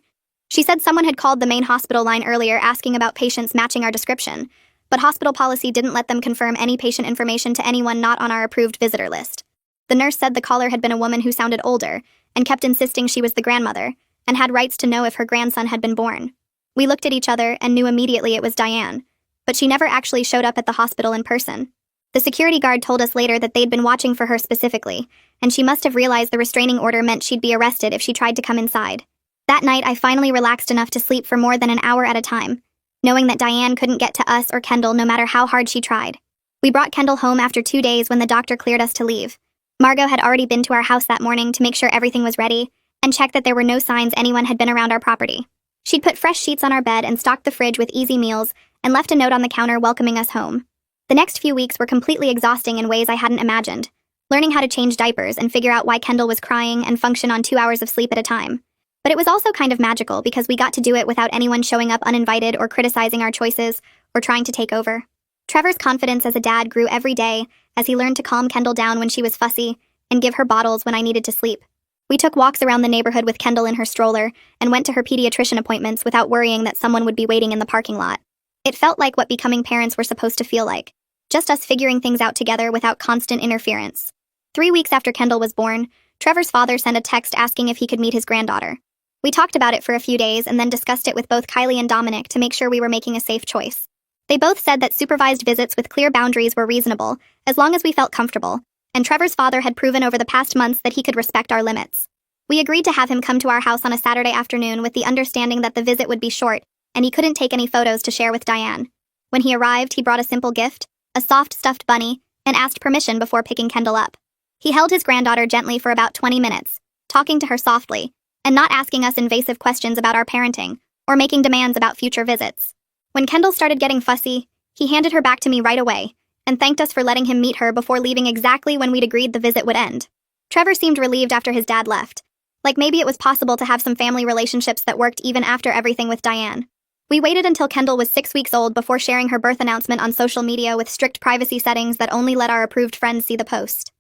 She said someone had called the main hospital line earlier asking about patients matching our description, but hospital policy didn't let them confirm any patient information to anyone not on our approved visitor list. The nurse said the caller had been a woman who sounded older and kept insisting she was the grandmother and had rights to know if her grandson had been born. We looked at each other and knew immediately it was Diane, but she never actually showed up at the hospital in person. The security guard told us later that they'd been watching for her specifically, and she must have realized the restraining order meant she'd be arrested if she tried to come inside. That night, I finally relaxed enough to sleep for more than an hour at a time, knowing that Diane couldn't get to us or Kendall no matter how hard she tried. We brought Kendall home after 2 days when the doctor cleared us to leave. Margot had already been to our house that morning to make sure everything was ready and check that there were no signs anyone had been around our property. She'd put fresh sheets on our bed and stocked the fridge with easy meals and left a note on the counter welcoming us home. The next few weeks were completely exhausting in ways I hadn't imagined, learning how to change diapers and figure out why Kendall was crying and function on 2 hours of sleep at a time. But it was also kind of magical because we got to do it without anyone showing up uninvited or criticizing our choices or trying to take over. Trevor's confidence as a dad grew every day as he learned to calm Kendall down when she was fussy and give her bottles when I needed to sleep. We took walks around the neighborhood with Kendall in her stroller and went to her pediatrician appointments without worrying that someone would be waiting in the parking lot. It felt like what becoming parents were supposed to feel like, just us figuring things out together without constant interference. 3 weeks after Kendall was born, Trevor's father sent a text asking if he could meet his granddaughter. We talked about it for a few days and then discussed it with both Kylie and Dominic to make sure we were making a safe choice. They both said that supervised visits with clear boundaries were reasonable, as long as we felt comfortable, and Trevor's father had proven over the past months that he could respect our limits. We agreed to have him come to our house on a Saturday afternoon with the understanding that the visit would be short, and he couldn't take any photos to share with Diane. When he arrived, he brought a simple gift, a soft stuffed bunny, and asked permission before picking Kendall up. He held his granddaughter gently for about 20 minutes, talking to her softly, and not asking us invasive questions about our parenting, or making demands about future visits. When Kendall started getting fussy, he handed her back to me right away, and thanked us for letting him meet her before leaving exactly when we'd agreed the visit would end. Trevor seemed relieved after his dad left, like maybe it was possible to have some family relationships that worked even after everything with Diane. We waited until Kendall was 6 weeks old before sharing her birth announcement on social media with strict privacy settings that only let our approved friends see the post.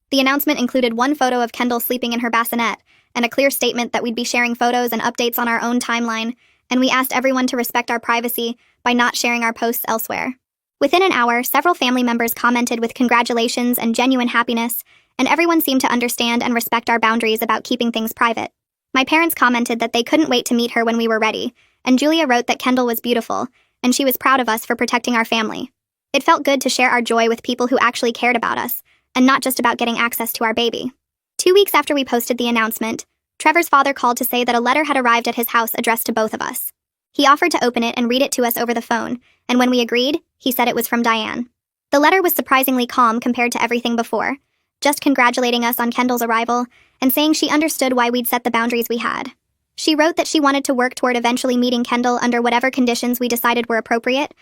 The announcement included one photo of Kendall sleeping in her bassinet, and a clear statement that we'd be sharing photos and updates on our own timeline, and we asked everyone to respect our privacy by not sharing our posts elsewhere. Within an hour, several family members commented with congratulations and genuine happiness, and everyone seemed to understand and respect our boundaries about keeping things private. My parents commented that they couldn't wait to meet her when we were ready, and Julia wrote that Kendall was beautiful, and she was proud of us for protecting our family. It felt good to share our joy with people who actually cared about us, and not just about getting access to our baby. 2 weeks after we posted the announcement, Trevor's father called to say that a letter had arrived at his house addressed to both of us. He offered to open it and read it to us over the phone, and when we agreed, he said it was from Diane. The letter was surprisingly calm compared to everything before, just congratulating us on Kendall's arrival and saying she understood why we'd set the boundaries we had. She wrote that she wanted to work toward eventually meeting Kendall under whatever conditions we decided were appropriate,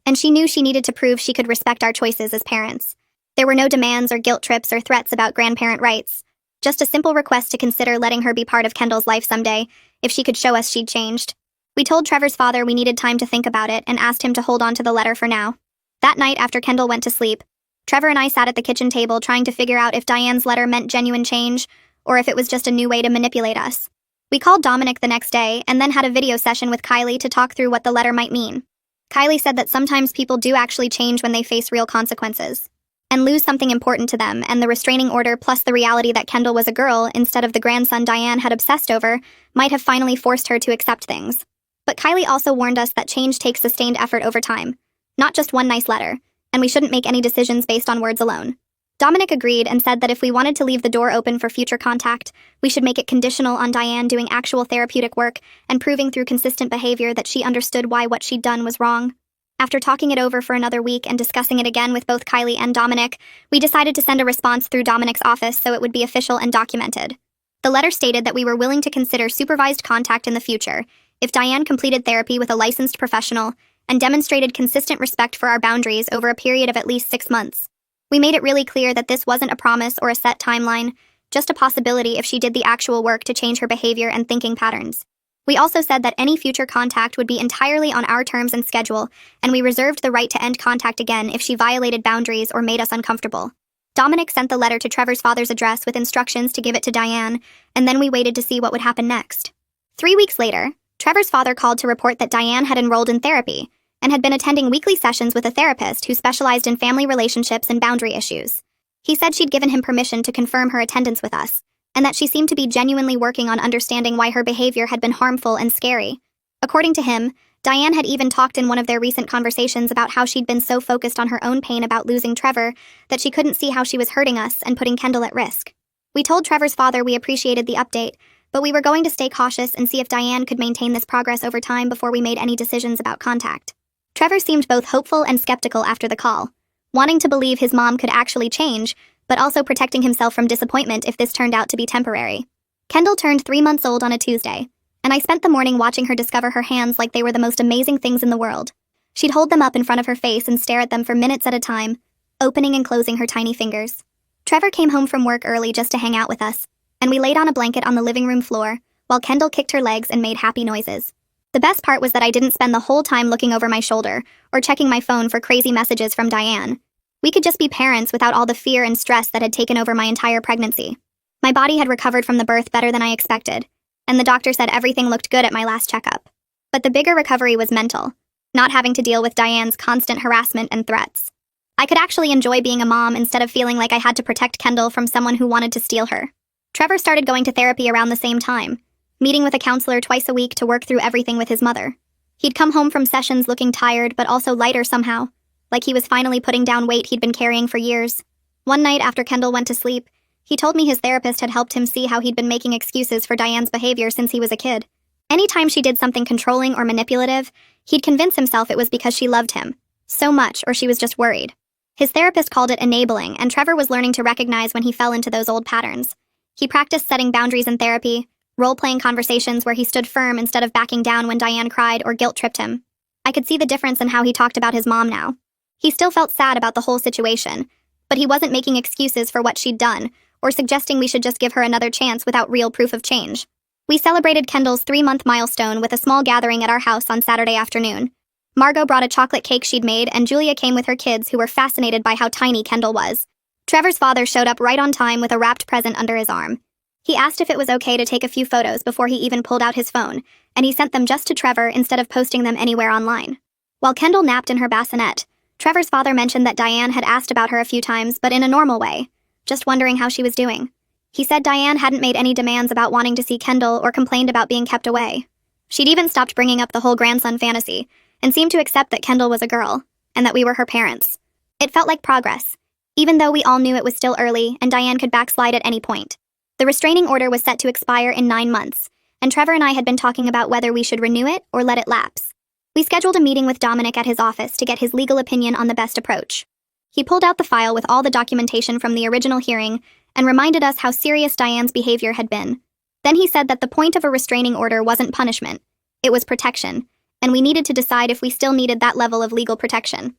and she knew she needed to prove she could respect our choices as parents. There were no demands or guilt trips or threats about grandparent rights, just a simple request to consider letting her be part of Kendall's life someday if she could show us she'd changed. We told Trevor's father we needed time to think about it and asked him to hold on to the letter for now. That night after Kendall went to sleep, Trevor and I sat at the kitchen table trying to figure out if Diane's letter meant genuine change or if it was just a new way to manipulate us. We called Dominic the next day and then had a video session with Kylie to talk through what the letter might mean. Kylie said that sometimes people do actually change when they face real consequences and lose something important to them, and the restraining order plus the reality that Kendall was a girl instead of the grandson Diane had obsessed over might have finally forced her to accept things. But Kylie also warned us that change takes sustained effort over time, not just one nice letter, and we shouldn't make any decisions based on words alone. Dominic agreed and said that if we wanted to leave the door open for future contact, we should make it conditional on Diane doing actual therapeutic work and proving through consistent behavior that she understood why what she'd done was wrong. After talking it over for another week and discussing it again with both Kylie and Dominic, we decided to send a response through Dominic's office so it would be official and documented. The letter stated that we were willing to consider supervised contact in the future if Diane completed therapy with a licensed professional and demonstrated consistent respect for our boundaries over a period of at least 6 months. We made it really clear that this wasn't a promise or a set timeline, just a possibility if she did the actual work to change her behavior and thinking patterns. We also said that any future contact would be entirely on our terms and schedule, and we reserved the right to end contact again if she violated boundaries or made us uncomfortable. Dominic sent the letter to Trevor's father's address with instructions to give it to Diane, and then we waited to see what would happen next. 3 weeks later, Trevor's father called to report that Diane had enrolled in therapy and had been attending weekly sessions with a therapist who specialized in family relationships and boundary issues. He said she'd given him permission to confirm her attendance with us, and that she seemed to be genuinely working on understanding why her behavior had been harmful and scary. According to him, Diane had even talked in one of their recent conversations about how she'd been so focused on her own pain about losing Trevor that she couldn't see how she was hurting us and putting Kendall at risk. We told Trevor's father we appreciated the update, but we were going to stay cautious and see if Diane could maintain this progress over time before we made any decisions about contact. Trevor seemed both hopeful and skeptical after the call, wanting to believe his mom could actually change, but also protecting himself from disappointment if this turned out to be temporary. Kendall turned 3 months old on a Tuesday, and I spent the morning watching her discover her hands like they were the most amazing things in the world. She'd hold them up in front of her face and stare at them for minutes at a time, opening and closing her tiny fingers. Trevor came home from work early just to hang out with us, and we laid on a blanket on the living room floor, while Kendall kicked her legs and made happy noises. The best part was that I didn't spend the whole time looking over my shoulder or checking my phone for crazy messages from Diane. We could just be parents without all the fear and stress that had taken over my entire pregnancy. My body had recovered from the birth better than I expected, and the doctor said everything looked good at my last checkup. But the bigger recovery was mental, not having to deal with Diane's constant harassment and threats. I could actually enjoy being a mom instead of feeling like I had to protect Kendall from someone who wanted to steal her. Trevor started going to therapy around the same time, meeting with a counselor twice a week to work through everything with his mother. He'd come home from sessions looking tired but also lighter somehow, like he was finally putting down weight he'd been carrying for years. One night after Kendall went to sleep, he told me his therapist had helped him see how he'd been making excuses for Diane's behavior since he was a kid. Anytime she did something controlling or manipulative, he'd convince himself it was because she loved him so much or she was just worried. His therapist called it enabling, and Trevor was learning to recognize when he fell into those old patterns. He practiced setting boundaries in therapy, role-playing conversations where he stood firm instead of backing down when Diane cried or guilt-tripped him. I could see the difference in how he talked about his mom now. He still felt sad about the whole situation, but he wasn't making excuses for what she'd done or suggesting we should just give her another chance without real proof of change. We celebrated Kendall's 3-month milestone with a small gathering at our house on Saturday afternoon. Margot brought a chocolate cake she'd made, and Julia came with her kids who were fascinated by how tiny Kendall was. Trevor's father showed up right on time with a wrapped present under his arm. He asked if it was okay to take a few photos before he even pulled out his phone, and he sent them just to Trevor instead of posting them anywhere online. While Kendall napped in her bassinet, Trevor's father mentioned that Diane had asked about her a few times, but in a normal way, just wondering how she was doing. He said Diane hadn't made any demands about wanting to see Kendall or complained about being kept away. She'd even stopped bringing up the whole grandson fantasy, and seemed to accept that Kendall was a girl, and that we were her parents. It felt like progress, even though we all knew it was still early and Diane could backslide at any point. The restraining order was set to expire in 9 months, and Trevor and I had been talking about whether we should renew it or let it lapse. We scheduled a meeting with Dominic at his office to get his legal opinion on the best approach. He pulled out the file with all the documentation from the original hearing and reminded us how serious Diane's behavior had been. Then he said that the point of a restraining order wasn't punishment, it was protection, and we needed to decide if we still needed that level of legal protection.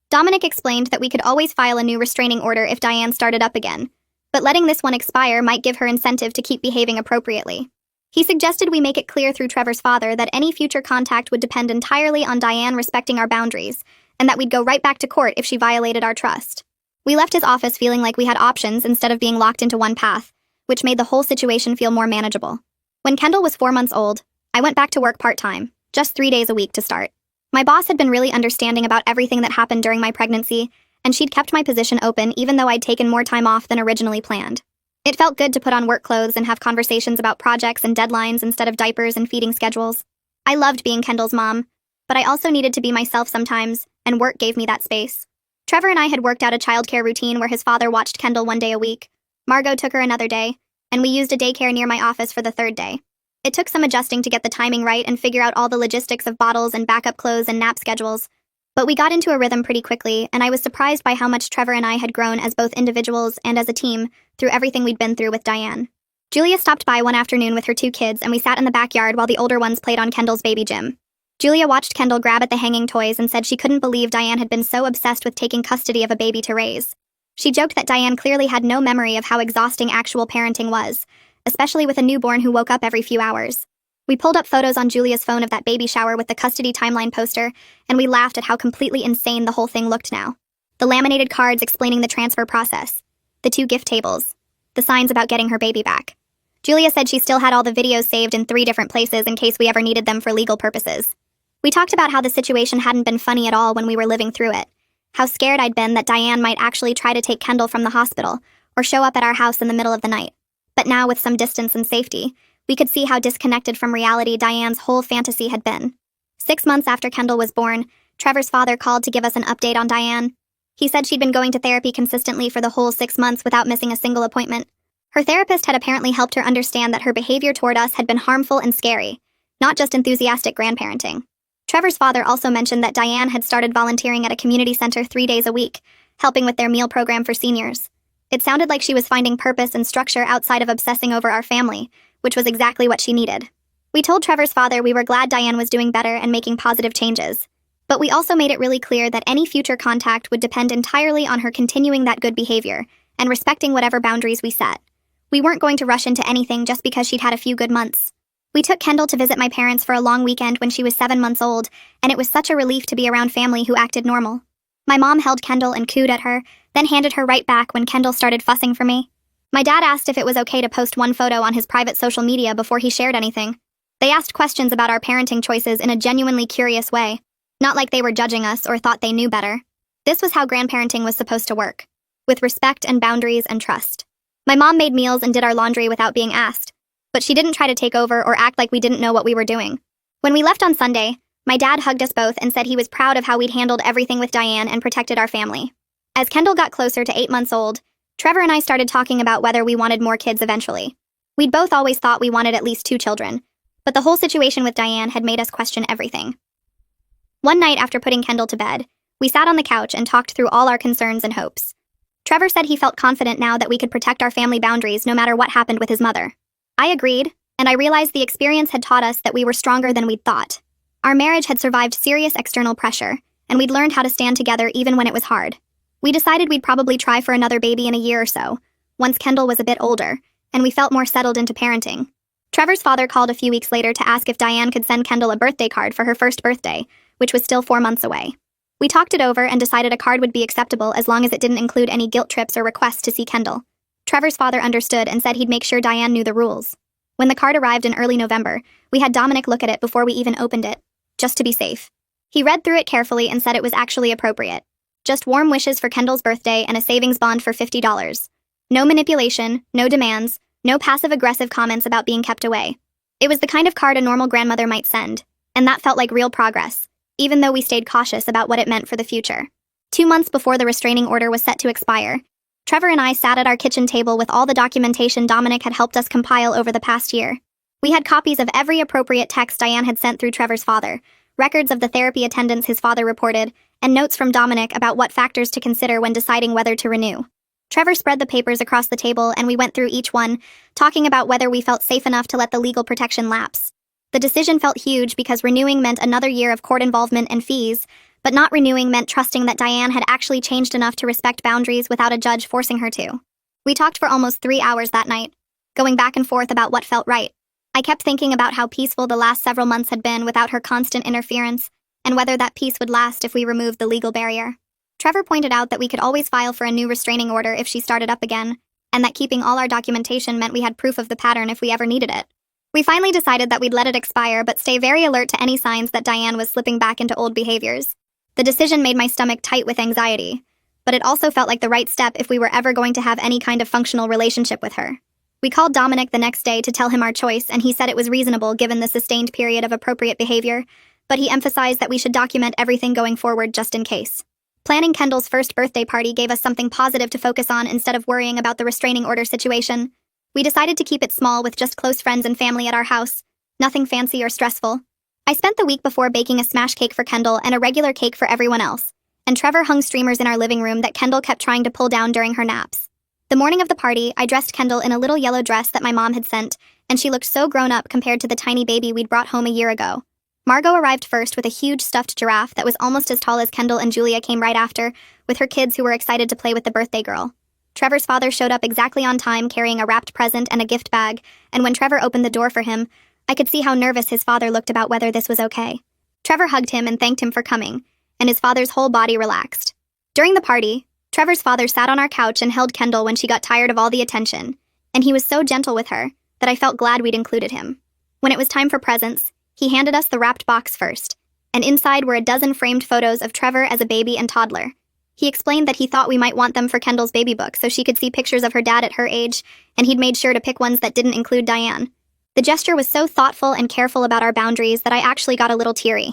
Dominic explained that we could always file a new restraining order if Diane started up again, but letting this one expire might give her incentive to keep behaving appropriately. He suggested we make it clear through Trevor's father that any future contact would depend entirely on Diane respecting our boundaries, and that we'd go right back to court if she violated our trust. We left his office feeling like we had options instead of being locked into one path, which made the whole situation feel more manageable. When Kendall was 4 months old, I went back to work part-time, just 3 days a week to start. My boss had been really understanding about everything that happened during my pregnancy, and she'd kept my position open even though I'd taken more time off than originally planned. It felt good to put on work clothes and have conversations about projects and deadlines instead of diapers and feeding schedules. I loved being Kendall's mom, but I also needed to be myself sometimes, and work gave me that space. Trevor and I had worked out a childcare routine where his father watched Kendall 1 day a week. Margot took her another day, and we used a daycare near my office for the 3rd day. It took some adjusting to get the timing right and figure out all the logistics of bottles and backup clothes and nap schedules. But we got into a rhythm pretty quickly, and I was surprised by how much Trevor and I had grown as both individuals and as a team through everything we'd been through with Diane. Julia stopped by one afternoon with her 2 kids, and we sat in the backyard while the older ones played on Kendall's baby gym. Julia watched Kendall grab at the hanging toys and said she couldn't believe Diane had been so obsessed with taking custody of a baby to raise. She joked that Diane clearly had no memory of how exhausting actual parenting was, especially with a newborn who woke up every few hours. We pulled up photos on Julia's phone of that baby shower with the custody timeline poster, and we laughed at how completely insane the whole thing looked now. The laminated cards explaining the transfer process, the 2 gift tables, the signs about getting her baby back. Julia said she still had all the videos saved in 3 different places in case we ever needed them for legal purposes. We talked about how the situation hadn't been funny at all when we were living through it, how scared I'd been that Diane might actually try to take Kendall from the hospital or show up at our house in the middle of the night. But now, with some distance and safety, we could see how disconnected from reality Diane's whole fantasy had been. 6 months after Kendall was born, Trevor's father called to give us an update on Diane. He said she'd been going to therapy consistently for the whole 6 months without missing a single appointment. Her therapist had apparently helped her understand that her behavior toward us had been harmful and scary, not just enthusiastic grandparenting. Trevor's father also mentioned that Diane had started volunteering at a community center 3 days a week, helping with their meal program for seniors. It sounded like she was finding purpose and structure outside of obsessing over our family, which was exactly what she needed. We told Trevor's father we were glad Diane was doing better and making positive changes. But we also made it really clear that any future contact would depend entirely on her continuing that good behavior and respecting whatever boundaries we set. We weren't going to rush into anything just because she'd had a few good months. We took Kendall to visit my parents for a long weekend when she was 7 months old, and it was such a relief to be around family who acted normal. My mom held Kendall and cooed at her, then handed her right back when Kendall started fussing for me. My dad asked if it was okay to post one photo on his private social media before he shared anything. They asked questions about our parenting choices in a genuinely curious way, not like they were judging us or thought they knew better. This was how grandparenting was supposed to work, with respect and boundaries and trust. My mom made meals and did our laundry without being asked, but she didn't try to take over or act like we didn't know what we were doing. When we left on Sunday, my dad hugged us both and said he was proud of how we'd handled everything with Diane and protected our family. As Kendall got closer to 8 months old, Trevor and I started talking about whether we wanted more kids eventually. We'd both always thought we wanted at least 2 children, but the whole situation with Diane had made us question everything. One night after putting Kendall to bed, we sat on the couch and talked through all our concerns and hopes. Trevor said he felt confident now that we could protect our family boundaries no matter what happened with his mother. I agreed, and I realized the experience had taught us that we were stronger than we'd thought. Our marriage had survived serious external pressure, and we'd learned how to stand together even when it was hard. We decided we'd probably try for another baby in a year or so, once Kendall was a bit older, and we felt more settled into parenting. Trevor's father called a few weeks later to ask if Diane could send Kendall a birthday card for her first birthday, which was still 4 months away. We talked it over and decided a card would be acceptable as long as it didn't include any guilt trips or requests to see Kendall. Trevor's father understood and said he'd make sure Diane knew the rules. When the card arrived in early November, we had Dominic look at it before we even opened it, just to be safe. He read through it carefully and said it was actually appropriate. Just warm wishes for Kendall's birthday and a savings bond for $50. No manipulation, no demands, no passive-aggressive comments about being kept away. It was the kind of card a normal grandmother might send, and that felt like real progress, even though we stayed cautious about what it meant for the future. 2 months before the restraining order was set to expire, Trevor and I sat at our kitchen table with all the documentation Dominic had helped us compile over the past year. We had copies of every appropriate text Diane had sent through Trevor's father, records of the therapy attendance his father reported, and notes from Dominic about what factors to consider when deciding whether to renew. Trevor spread the papers across the table and we went through each one, talking about whether we felt safe enough to let the legal protection lapse. The decision felt huge because renewing meant another year of court involvement and fees, but not renewing meant trusting that Diane had actually changed enough to respect boundaries without a judge forcing her to. We talked for almost 3 hours that night, going back and forth about what felt right. I kept thinking about how peaceful the last several months had been without her constant interference, and whether that peace would last if we removed the legal barrier. Trevor pointed out that we could always file for a new restraining order if she started up again, and that keeping all our documentation meant we had proof of the pattern if we ever needed it. We finally decided that we'd let it expire but stay very alert to any signs that Diane was slipping back into old behaviors. The decision made my stomach tight with anxiety, but it also felt like the right step if we were ever going to have any kind of functional relationship with her. We called Dominic the next day to tell him our choice, and he said it was reasonable given the sustained period of appropriate behavior, but he emphasized that we should document everything going forward just in case. Planning Kendall's first birthday party gave us something positive to focus on instead of worrying about the restraining order situation. We decided to keep it small with just close friends and family at our house, nothing fancy or stressful. I spent the week before baking a smash cake for Kendall and a regular cake for everyone else, and Trevor hung streamers in our living room that Kendall kept trying to pull down during her naps. The morning of the party, I dressed Kendall in a little yellow dress that my mom had sent, and she looked so grown up compared to the tiny baby we'd brought home a year ago. Margot arrived first with a huge stuffed giraffe that was almost as tall as Kendall, and Julia came right after, with her kids who were excited to play with the birthday girl. Trevor's father showed up exactly on time carrying a wrapped present and a gift bag, and when Trevor opened the door for him, I could see how nervous his father looked about whether this was okay. Trevor hugged him and thanked him for coming, and his father's whole body relaxed. During the party, Trevor's father sat on our couch and held Kendall when she got tired of all the attention, and he was so gentle with her that I felt glad we'd included him. When it was time for presents, he handed us the wrapped box first, and inside were a dozen framed photos of Trevor as a baby and toddler. He explained that he thought we might want them for Kendall's baby book so she could see pictures of her dad at her age, and he'd made sure to pick ones that didn't include Diane. The gesture was so thoughtful and careful about our boundaries that I actually got a little teary.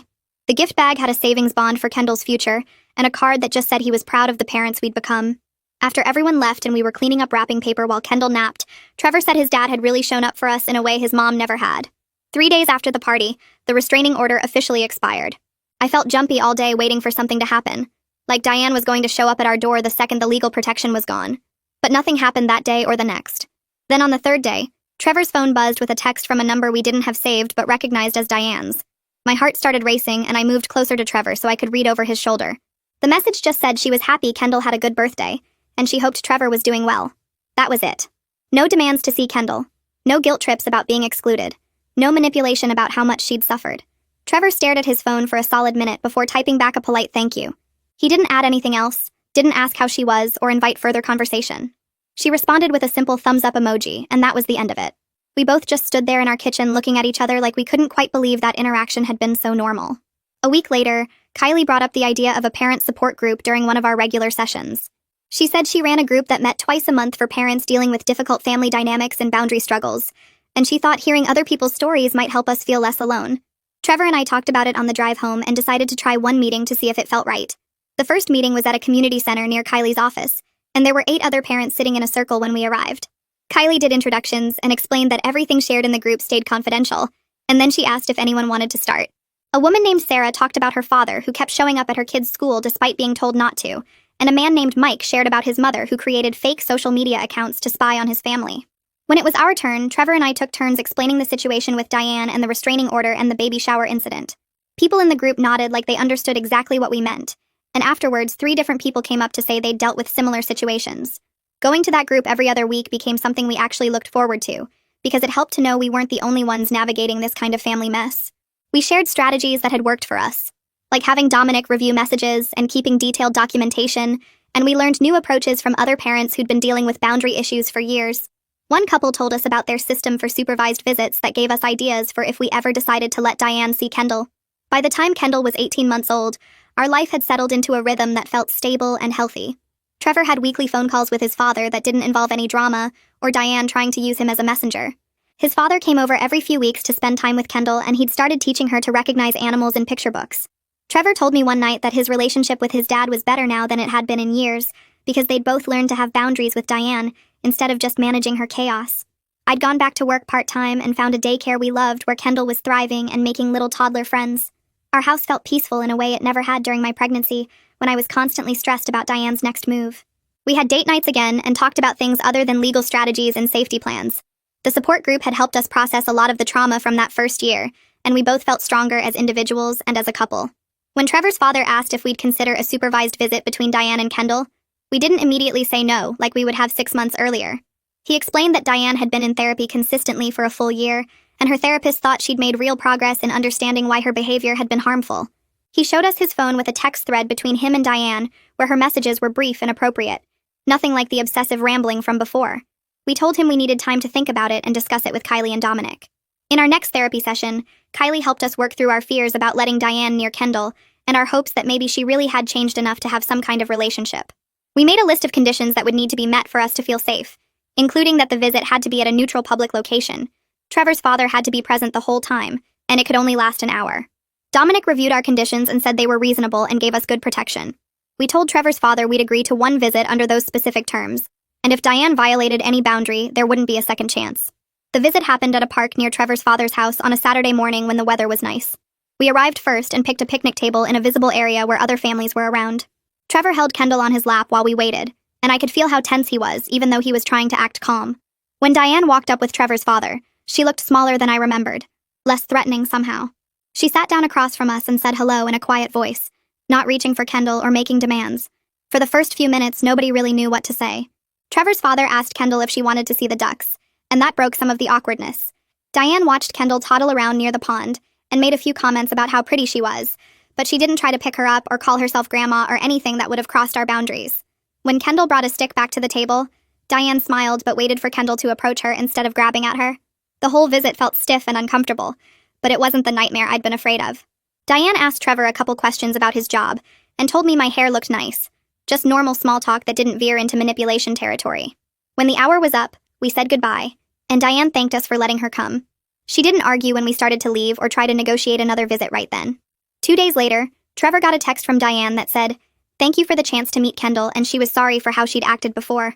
The gift bag had a savings bond for Kendall's future, and a card that just said he was proud of the parents we'd become. After everyone left and we were cleaning up wrapping paper while Kendall napped, Trevor said his dad had really shown up for us in a way his mom never had. 3 days after the party, the restraining order officially expired. I felt jumpy all day waiting for something to happen, like Diane was going to show up at our door the second the legal protection was gone. But nothing happened that day or the next. Then on the third day, Trevor's phone buzzed with a text from a number we didn't have saved but recognized as Diane's. My heart started racing and I moved closer to Trevor so I could read over his shoulder. The message just said she was happy Kendall had a good birthday, and she hoped Trevor was doing well. That was it. No demands to see Kendall. No guilt trips about being excluded. No manipulation about how much she'd suffered. Trevor stared at his phone for a solid minute before typing back a polite thank you. He didn't add anything else, didn't ask how she was, or invite further conversation. She responded with a simple thumbs-up emoji, and that was the end of it. We both just stood there in our kitchen looking at each other like we couldn't quite believe that interaction had been so normal. A week later, Kylie brought up the idea of a parent support group during one of our regular sessions. She said she ran a group that met twice a month for parents dealing with difficult family dynamics and boundary struggles, and she thought hearing other people's stories might help us feel less alone. Trevor and I talked about it on the drive home and decided to try one meeting to see if it felt right. The first meeting was at a community center near Kylie's office, and there were 8 other parents sitting in a circle when we arrived. Kylie did introductions and explained that everything shared in the group stayed confidential, and then she asked if anyone wanted to start. A woman named Sarah talked about her father, who kept showing up at her kids' school despite being told not to, and a man named Mike shared about his mother who created fake social media accounts to spy on his family. When it was our turn, Trevor and I took turns explaining the situation with Diane and the restraining order and the baby shower incident. People in the group nodded like they understood exactly what we meant, and afterwards 3 different people came up to say they'd dealt with similar situations. Going to that group every other week became something we actually looked forward to, because it helped to know we weren't the only ones navigating this kind of family mess. We shared strategies that had worked for us, like having Dominic review messages and keeping detailed documentation, and we learned new approaches from other parents who'd been dealing with boundary issues for years. One couple told us about their system for supervised visits that gave us ideas for if we ever decided to let Diane see Kendall. By the time Kendall was 18 months old, our life had settled into a rhythm that felt stable and healthy. Trevor had weekly phone calls with his father that didn't involve any drama, or Diane trying to use him as a messenger. His father came over every few weeks to spend time with Kendall, and he'd started teaching her to recognize animals in picture books. Trevor told me one night that his relationship with his dad was better now than it had been in years, because they'd both learned to have boundaries with Diane, instead of just managing her chaos. I'd gone back to work part-time and found a daycare we loved where Kendall was thriving and making little toddler friends. Our house felt peaceful in a way it never had during my pregnancy, when I was constantly stressed about Diane's next move. We had date nights again and talked about things other than legal strategies and safety plans. The support group had helped us process a lot of the trauma from that first year, and we both felt stronger as individuals and as a couple. When Trevor's father asked if we'd consider a supervised visit between Diane and Kendall, we didn't immediately say no, like we would have 6 months earlier. He explained that Diane had been in therapy consistently for a full year, and her therapist thought she'd made real progress in understanding why her behavior had been harmful. He showed us his phone with a text thread between him and Diane, where her messages were brief and appropriate. Nothing like the obsessive rambling from before. We told him we needed time to think about it and discuss it with Kylie and Dominic. In our next therapy session, Kylie helped us work through our fears about letting Diane near Kendall, and our hopes that maybe she really had changed enough to have some kind of relationship. We made a list of conditions that would need to be met for us to feel safe, including that the visit had to be at a neutral public location. Trevor's father had to be present the whole time, and it could only last an hour. Dominic reviewed our conditions and said they were reasonable and gave us good protection. We told Trevor's father we'd agree to one visit under those specific terms, and if Diane violated any boundary, there wouldn't be a second chance. The visit happened at a park near Trevor's father's house on a Saturday morning when the weather was nice. We arrived first and picked a picnic table in a visible area where other families were around. Trevor held Kendall on his lap while we waited, and I could feel how tense he was, even though he was trying to act calm. When Diane walked up with Trevor's father, she looked smaller than I remembered, less threatening somehow. She sat down across from us and said hello in a quiet voice, not reaching for Kendall or making demands. For the first few minutes, nobody really knew what to say. Trevor's father asked Kendall if she wanted to see the ducks, and that broke some of the awkwardness. Diane watched Kendall toddle around near the pond and made a few comments about how pretty she was, but she didn't try to pick her up or call herself grandma or anything that would have crossed our boundaries. When Kendall brought a stick back to the table, Diane smiled but waited for Kendall to approach her instead of grabbing at her. The whole visit felt stiff and uncomfortable, but it wasn't the nightmare I'd been afraid of. Diane asked Trevor a couple questions about his job and told me my hair looked nice, just normal small talk that didn't veer into manipulation territory. When the hour was up, we said goodbye, and Diane thanked us for letting her come. She didn't argue when we started to leave or try to negotiate another visit right then. 2 days later, Trevor got a text from Diane that said, Thank you for the chance to meet Kendall, and she was sorry for how she'd acted before.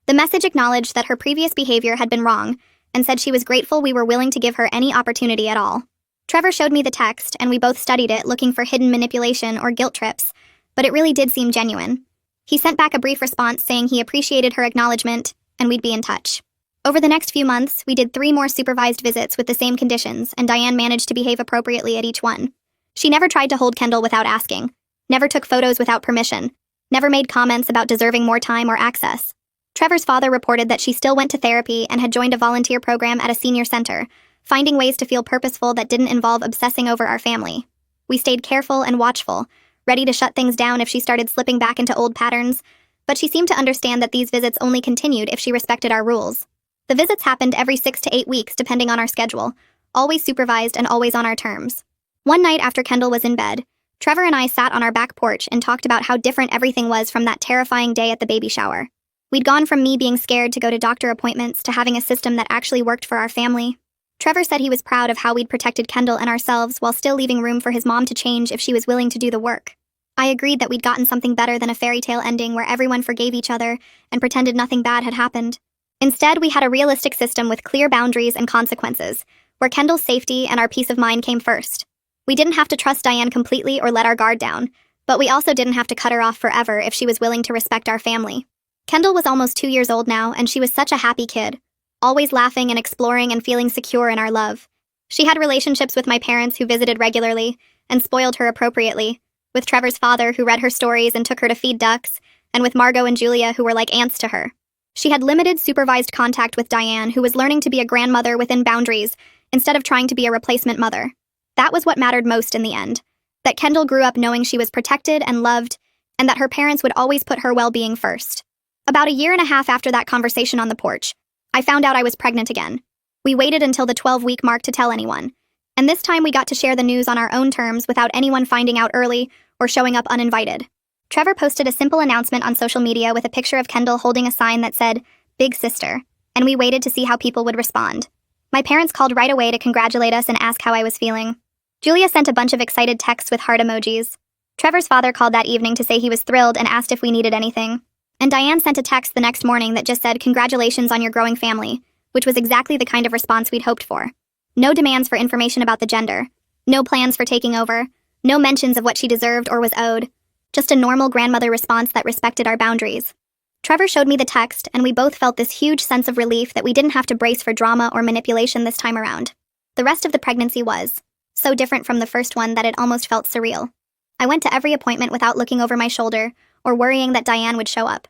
The message acknowledged that her previous behavior had been wrong and said she was grateful we were willing to give her any opportunity at all. Trevor showed me the text, and we both studied it, looking for hidden manipulation or guilt trips, but it really did seem genuine. He sent back a brief response saying he appreciated her acknowledgement and we'd be in touch. Over the next few months, we did 3 more supervised visits with the same conditions, and Diane managed to behave appropriately at each one. She never tried to hold Kendall without asking, never took photos without permission, never made comments about deserving more time or access. Trevor's father reported that she still went to therapy and had joined a volunteer program at a senior center, finding ways to feel purposeful that didn't involve obsessing over our family. We stayed careful and watchful, ready to shut things down if she started slipping back into old patterns, but she seemed to understand that these visits only continued if she respected our rules. The visits happened every 6 to 8 weeks depending on our schedule, always supervised and always on our terms. One night after Kendall was in bed, Trevor and I sat on our back porch and talked about how different everything was from that terrifying day at the baby shower. We'd gone from me being scared to go to doctor appointments to having a system that actually worked for our family. Trevor said he was proud of how we'd protected Kendall and ourselves while still leaving room for his mom to change if she was willing to do the work. I agreed that we'd gotten something better than a fairy tale ending where everyone forgave each other and pretended nothing bad had happened. Instead, we had a realistic system with clear boundaries and consequences, where Kendall's safety and our peace of mind came first. We didn't have to trust Diane completely or let our guard down, but we also didn't have to cut her off forever if she was willing to respect our family. Kendall was almost 2 years old now, and she was such a happy kid, always laughing and exploring and feeling secure in our love. She had relationships with my parents who visited regularly and spoiled her appropriately, with Trevor's father who read her stories and took her to feed ducks, and with Margot and Julia who were like aunts to her. She had limited supervised contact with Diane, who was learning to be a grandmother within boundaries instead of trying to be a replacement mother. That was what mattered most in the end, that Kendall grew up knowing she was protected and loved, and that her parents would always put her well-being first. About a year and a half after that conversation on the porch, I found out I was pregnant again. We waited until the 12-week mark to tell anyone, and this time we got to share the news on our own terms without anyone finding out early or showing up uninvited. Trevor posted a simple announcement on social media with a picture of Kendall holding a sign that said, "Big Sister," and we waited to see how people would respond. My parents called right away to congratulate us and ask how I was feeling. Julia sent a bunch of excited texts with heart emojis. Trevor's father called that evening to say he was thrilled and asked if we needed anything. And Diane sent a text the next morning that just said, "Congratulations on your growing family," which was exactly the kind of response we'd hoped for. No demands for information about the gender. No plans for taking over. No mentions of what she deserved or was owed. Just a normal grandmother response that respected our boundaries. Trevor showed me the text, and we both felt this huge sense of relief that we didn't have to brace for drama or manipulation this time around. The rest of the pregnancy was so different from the first one that it almost felt surreal. I went to every appointment without looking over my shoulder or worrying that Diane would show up.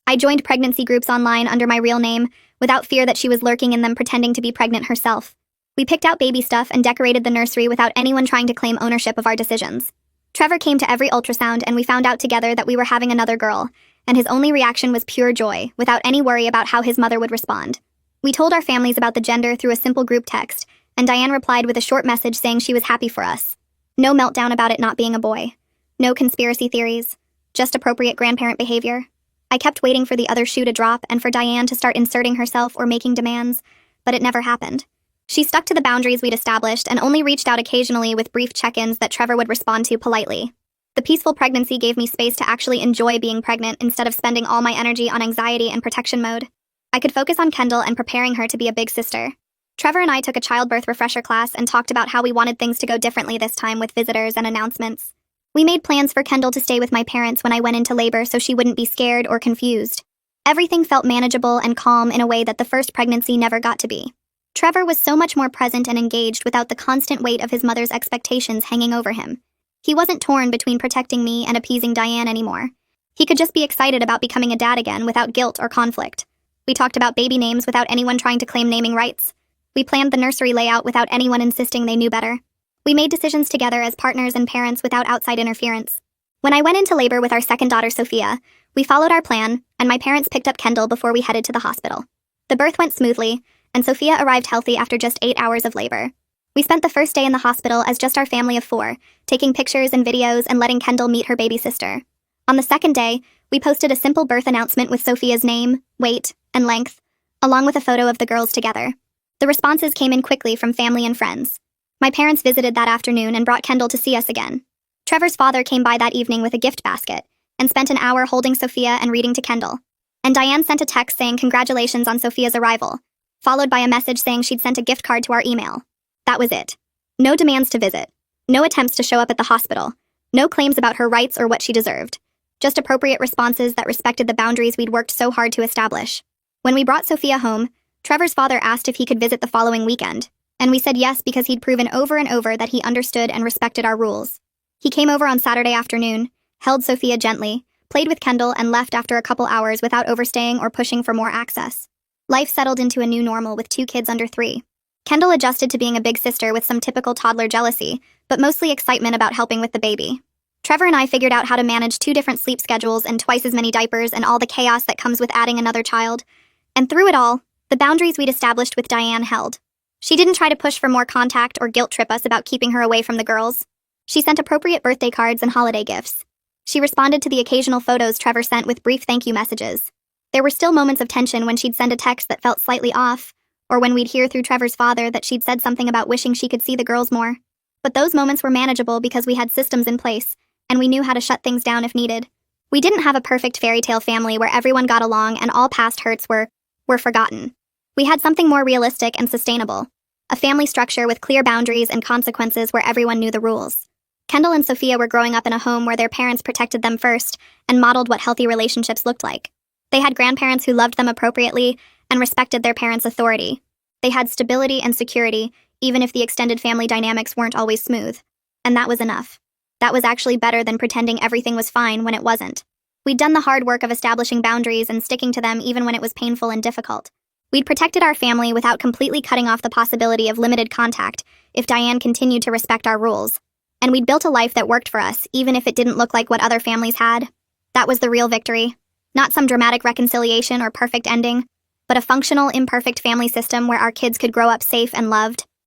I joined pregnancy groups online under my real name without fear that she was lurking in them pretending to be pregnant herself. We picked out baby stuff and decorated the nursery without anyone trying to claim ownership of our decisions. Trevor came to every ultrasound and we found out together that we were having another girl, and his only reaction was pure joy, without any worry about how his mother would respond. We told our families about the gender through a simple group text, and Diane replied with a short message saying she was happy for us. No meltdown about it not being a boy. No conspiracy theories. Just appropriate grandparent behavior. I kept waiting for the other shoe to drop and for Diane to start inserting herself or making demands, but it never happened. She stuck to the boundaries we'd established and only reached out occasionally with brief check-ins that Trevor would respond to politely. The peaceful pregnancy gave me space to actually enjoy being pregnant instead of spending all my energy on anxiety and protection mode. I could focus on Kendall and preparing her to be a big sister. Trevor and I took a childbirth refresher class and talked about how we wanted things to go differently this time with visitors and announcements. We made plans for Kendall to stay with my parents when I went into labor so she wouldn't be scared or confused. Everything felt manageable and calm in a way that the first pregnancy never got to be. Trevor was so much more present and engaged without the constant weight of his mother's expectations hanging over him. He wasn't torn between protecting me and appeasing Diane anymore. He could just be excited about becoming a dad again without guilt or conflict. We talked about baby names without anyone trying to claim naming rights. We planned the nursery layout without anyone insisting they knew better. We made decisions together as partners and parents without outside interference. When I went into labor with our second daughter, Sophia, we followed our plan, and my parents picked up Kendall before we headed to the hospital. The birth went smoothly, and Sophia arrived healthy after just 8 hours of labor. We spent the first day in the hospital as just our family of 4, taking pictures and videos and letting Kendall meet her baby sister. On the second day, we posted a simple birth announcement with Sophia's name, weight, and length, along with a photo of the girls together. The responses came in quickly from family and friends. My parents visited that afternoon and brought Kendall to see us again. Trevor's father came by that evening with a gift basket, and spent an hour holding Sophia and reading to Kendall. And Diane sent a text saying congratulations on Sophia's arrival, followed by a message saying she'd sent a gift card to our email. That was it. No demands to visit. No attempts to show up at the hospital. No claims about her rights or what she deserved. Just appropriate responses that respected the boundaries we'd worked so hard to establish. When we brought Sophia home, Trevor's father asked if he could visit the following weekend, and we said yes because he'd proven over and over that he understood and respected our rules. He came over on Saturday afternoon, held Sophia gently, played with Kendall, and left after a couple hours without overstaying or pushing for more access. Life settled into a new normal with 2 kids under 3. Kendall adjusted to being a big sister with some typical toddler jealousy, but mostly excitement about helping with the baby. Trevor and I figured out how to manage 2 different sleep schedules and twice as many diapers and all the chaos that comes with adding another child. And through it all, the boundaries we'd established with Diane held. She didn't try to push for more contact or guilt trip us about keeping her away from the girls. She sent appropriate birthday cards and holiday gifts. She responded to the occasional photos Trevor sent with brief thank you messages. There were still moments of tension when she'd send a text that felt slightly off, or when we'd hear through Trevor's father that she'd said something about wishing she could see the girls more. But those moments were manageable because we had systems in place, and we knew how to shut things down if needed. We didn't have a perfect fairy tale family where everyone got along and all past hurts were forgotten. We had something more realistic and sustainable. A family structure with clear boundaries and consequences where everyone knew the rules. Kendall and Sophia were growing up in a home where their parents protected them first and modeled what healthy relationships looked like. They had grandparents who loved them appropriately and respected their parents' authority. They had stability and security, even if the extended family dynamics weren't always smooth. And that was enough. That was actually better than pretending everything was fine when it wasn't. We'd done the hard work of establishing boundaries and sticking to them even when it was painful and difficult. We'd protected our family without completely cutting off the possibility of limited contact if Diane continued to respect our rules. And we'd built a life that worked for us, even if it didn't look like what other families had. That was the real victory. Not some dramatic reconciliation or perfect ending, but a functional, imperfect family system where our kids could grow up safe and loved.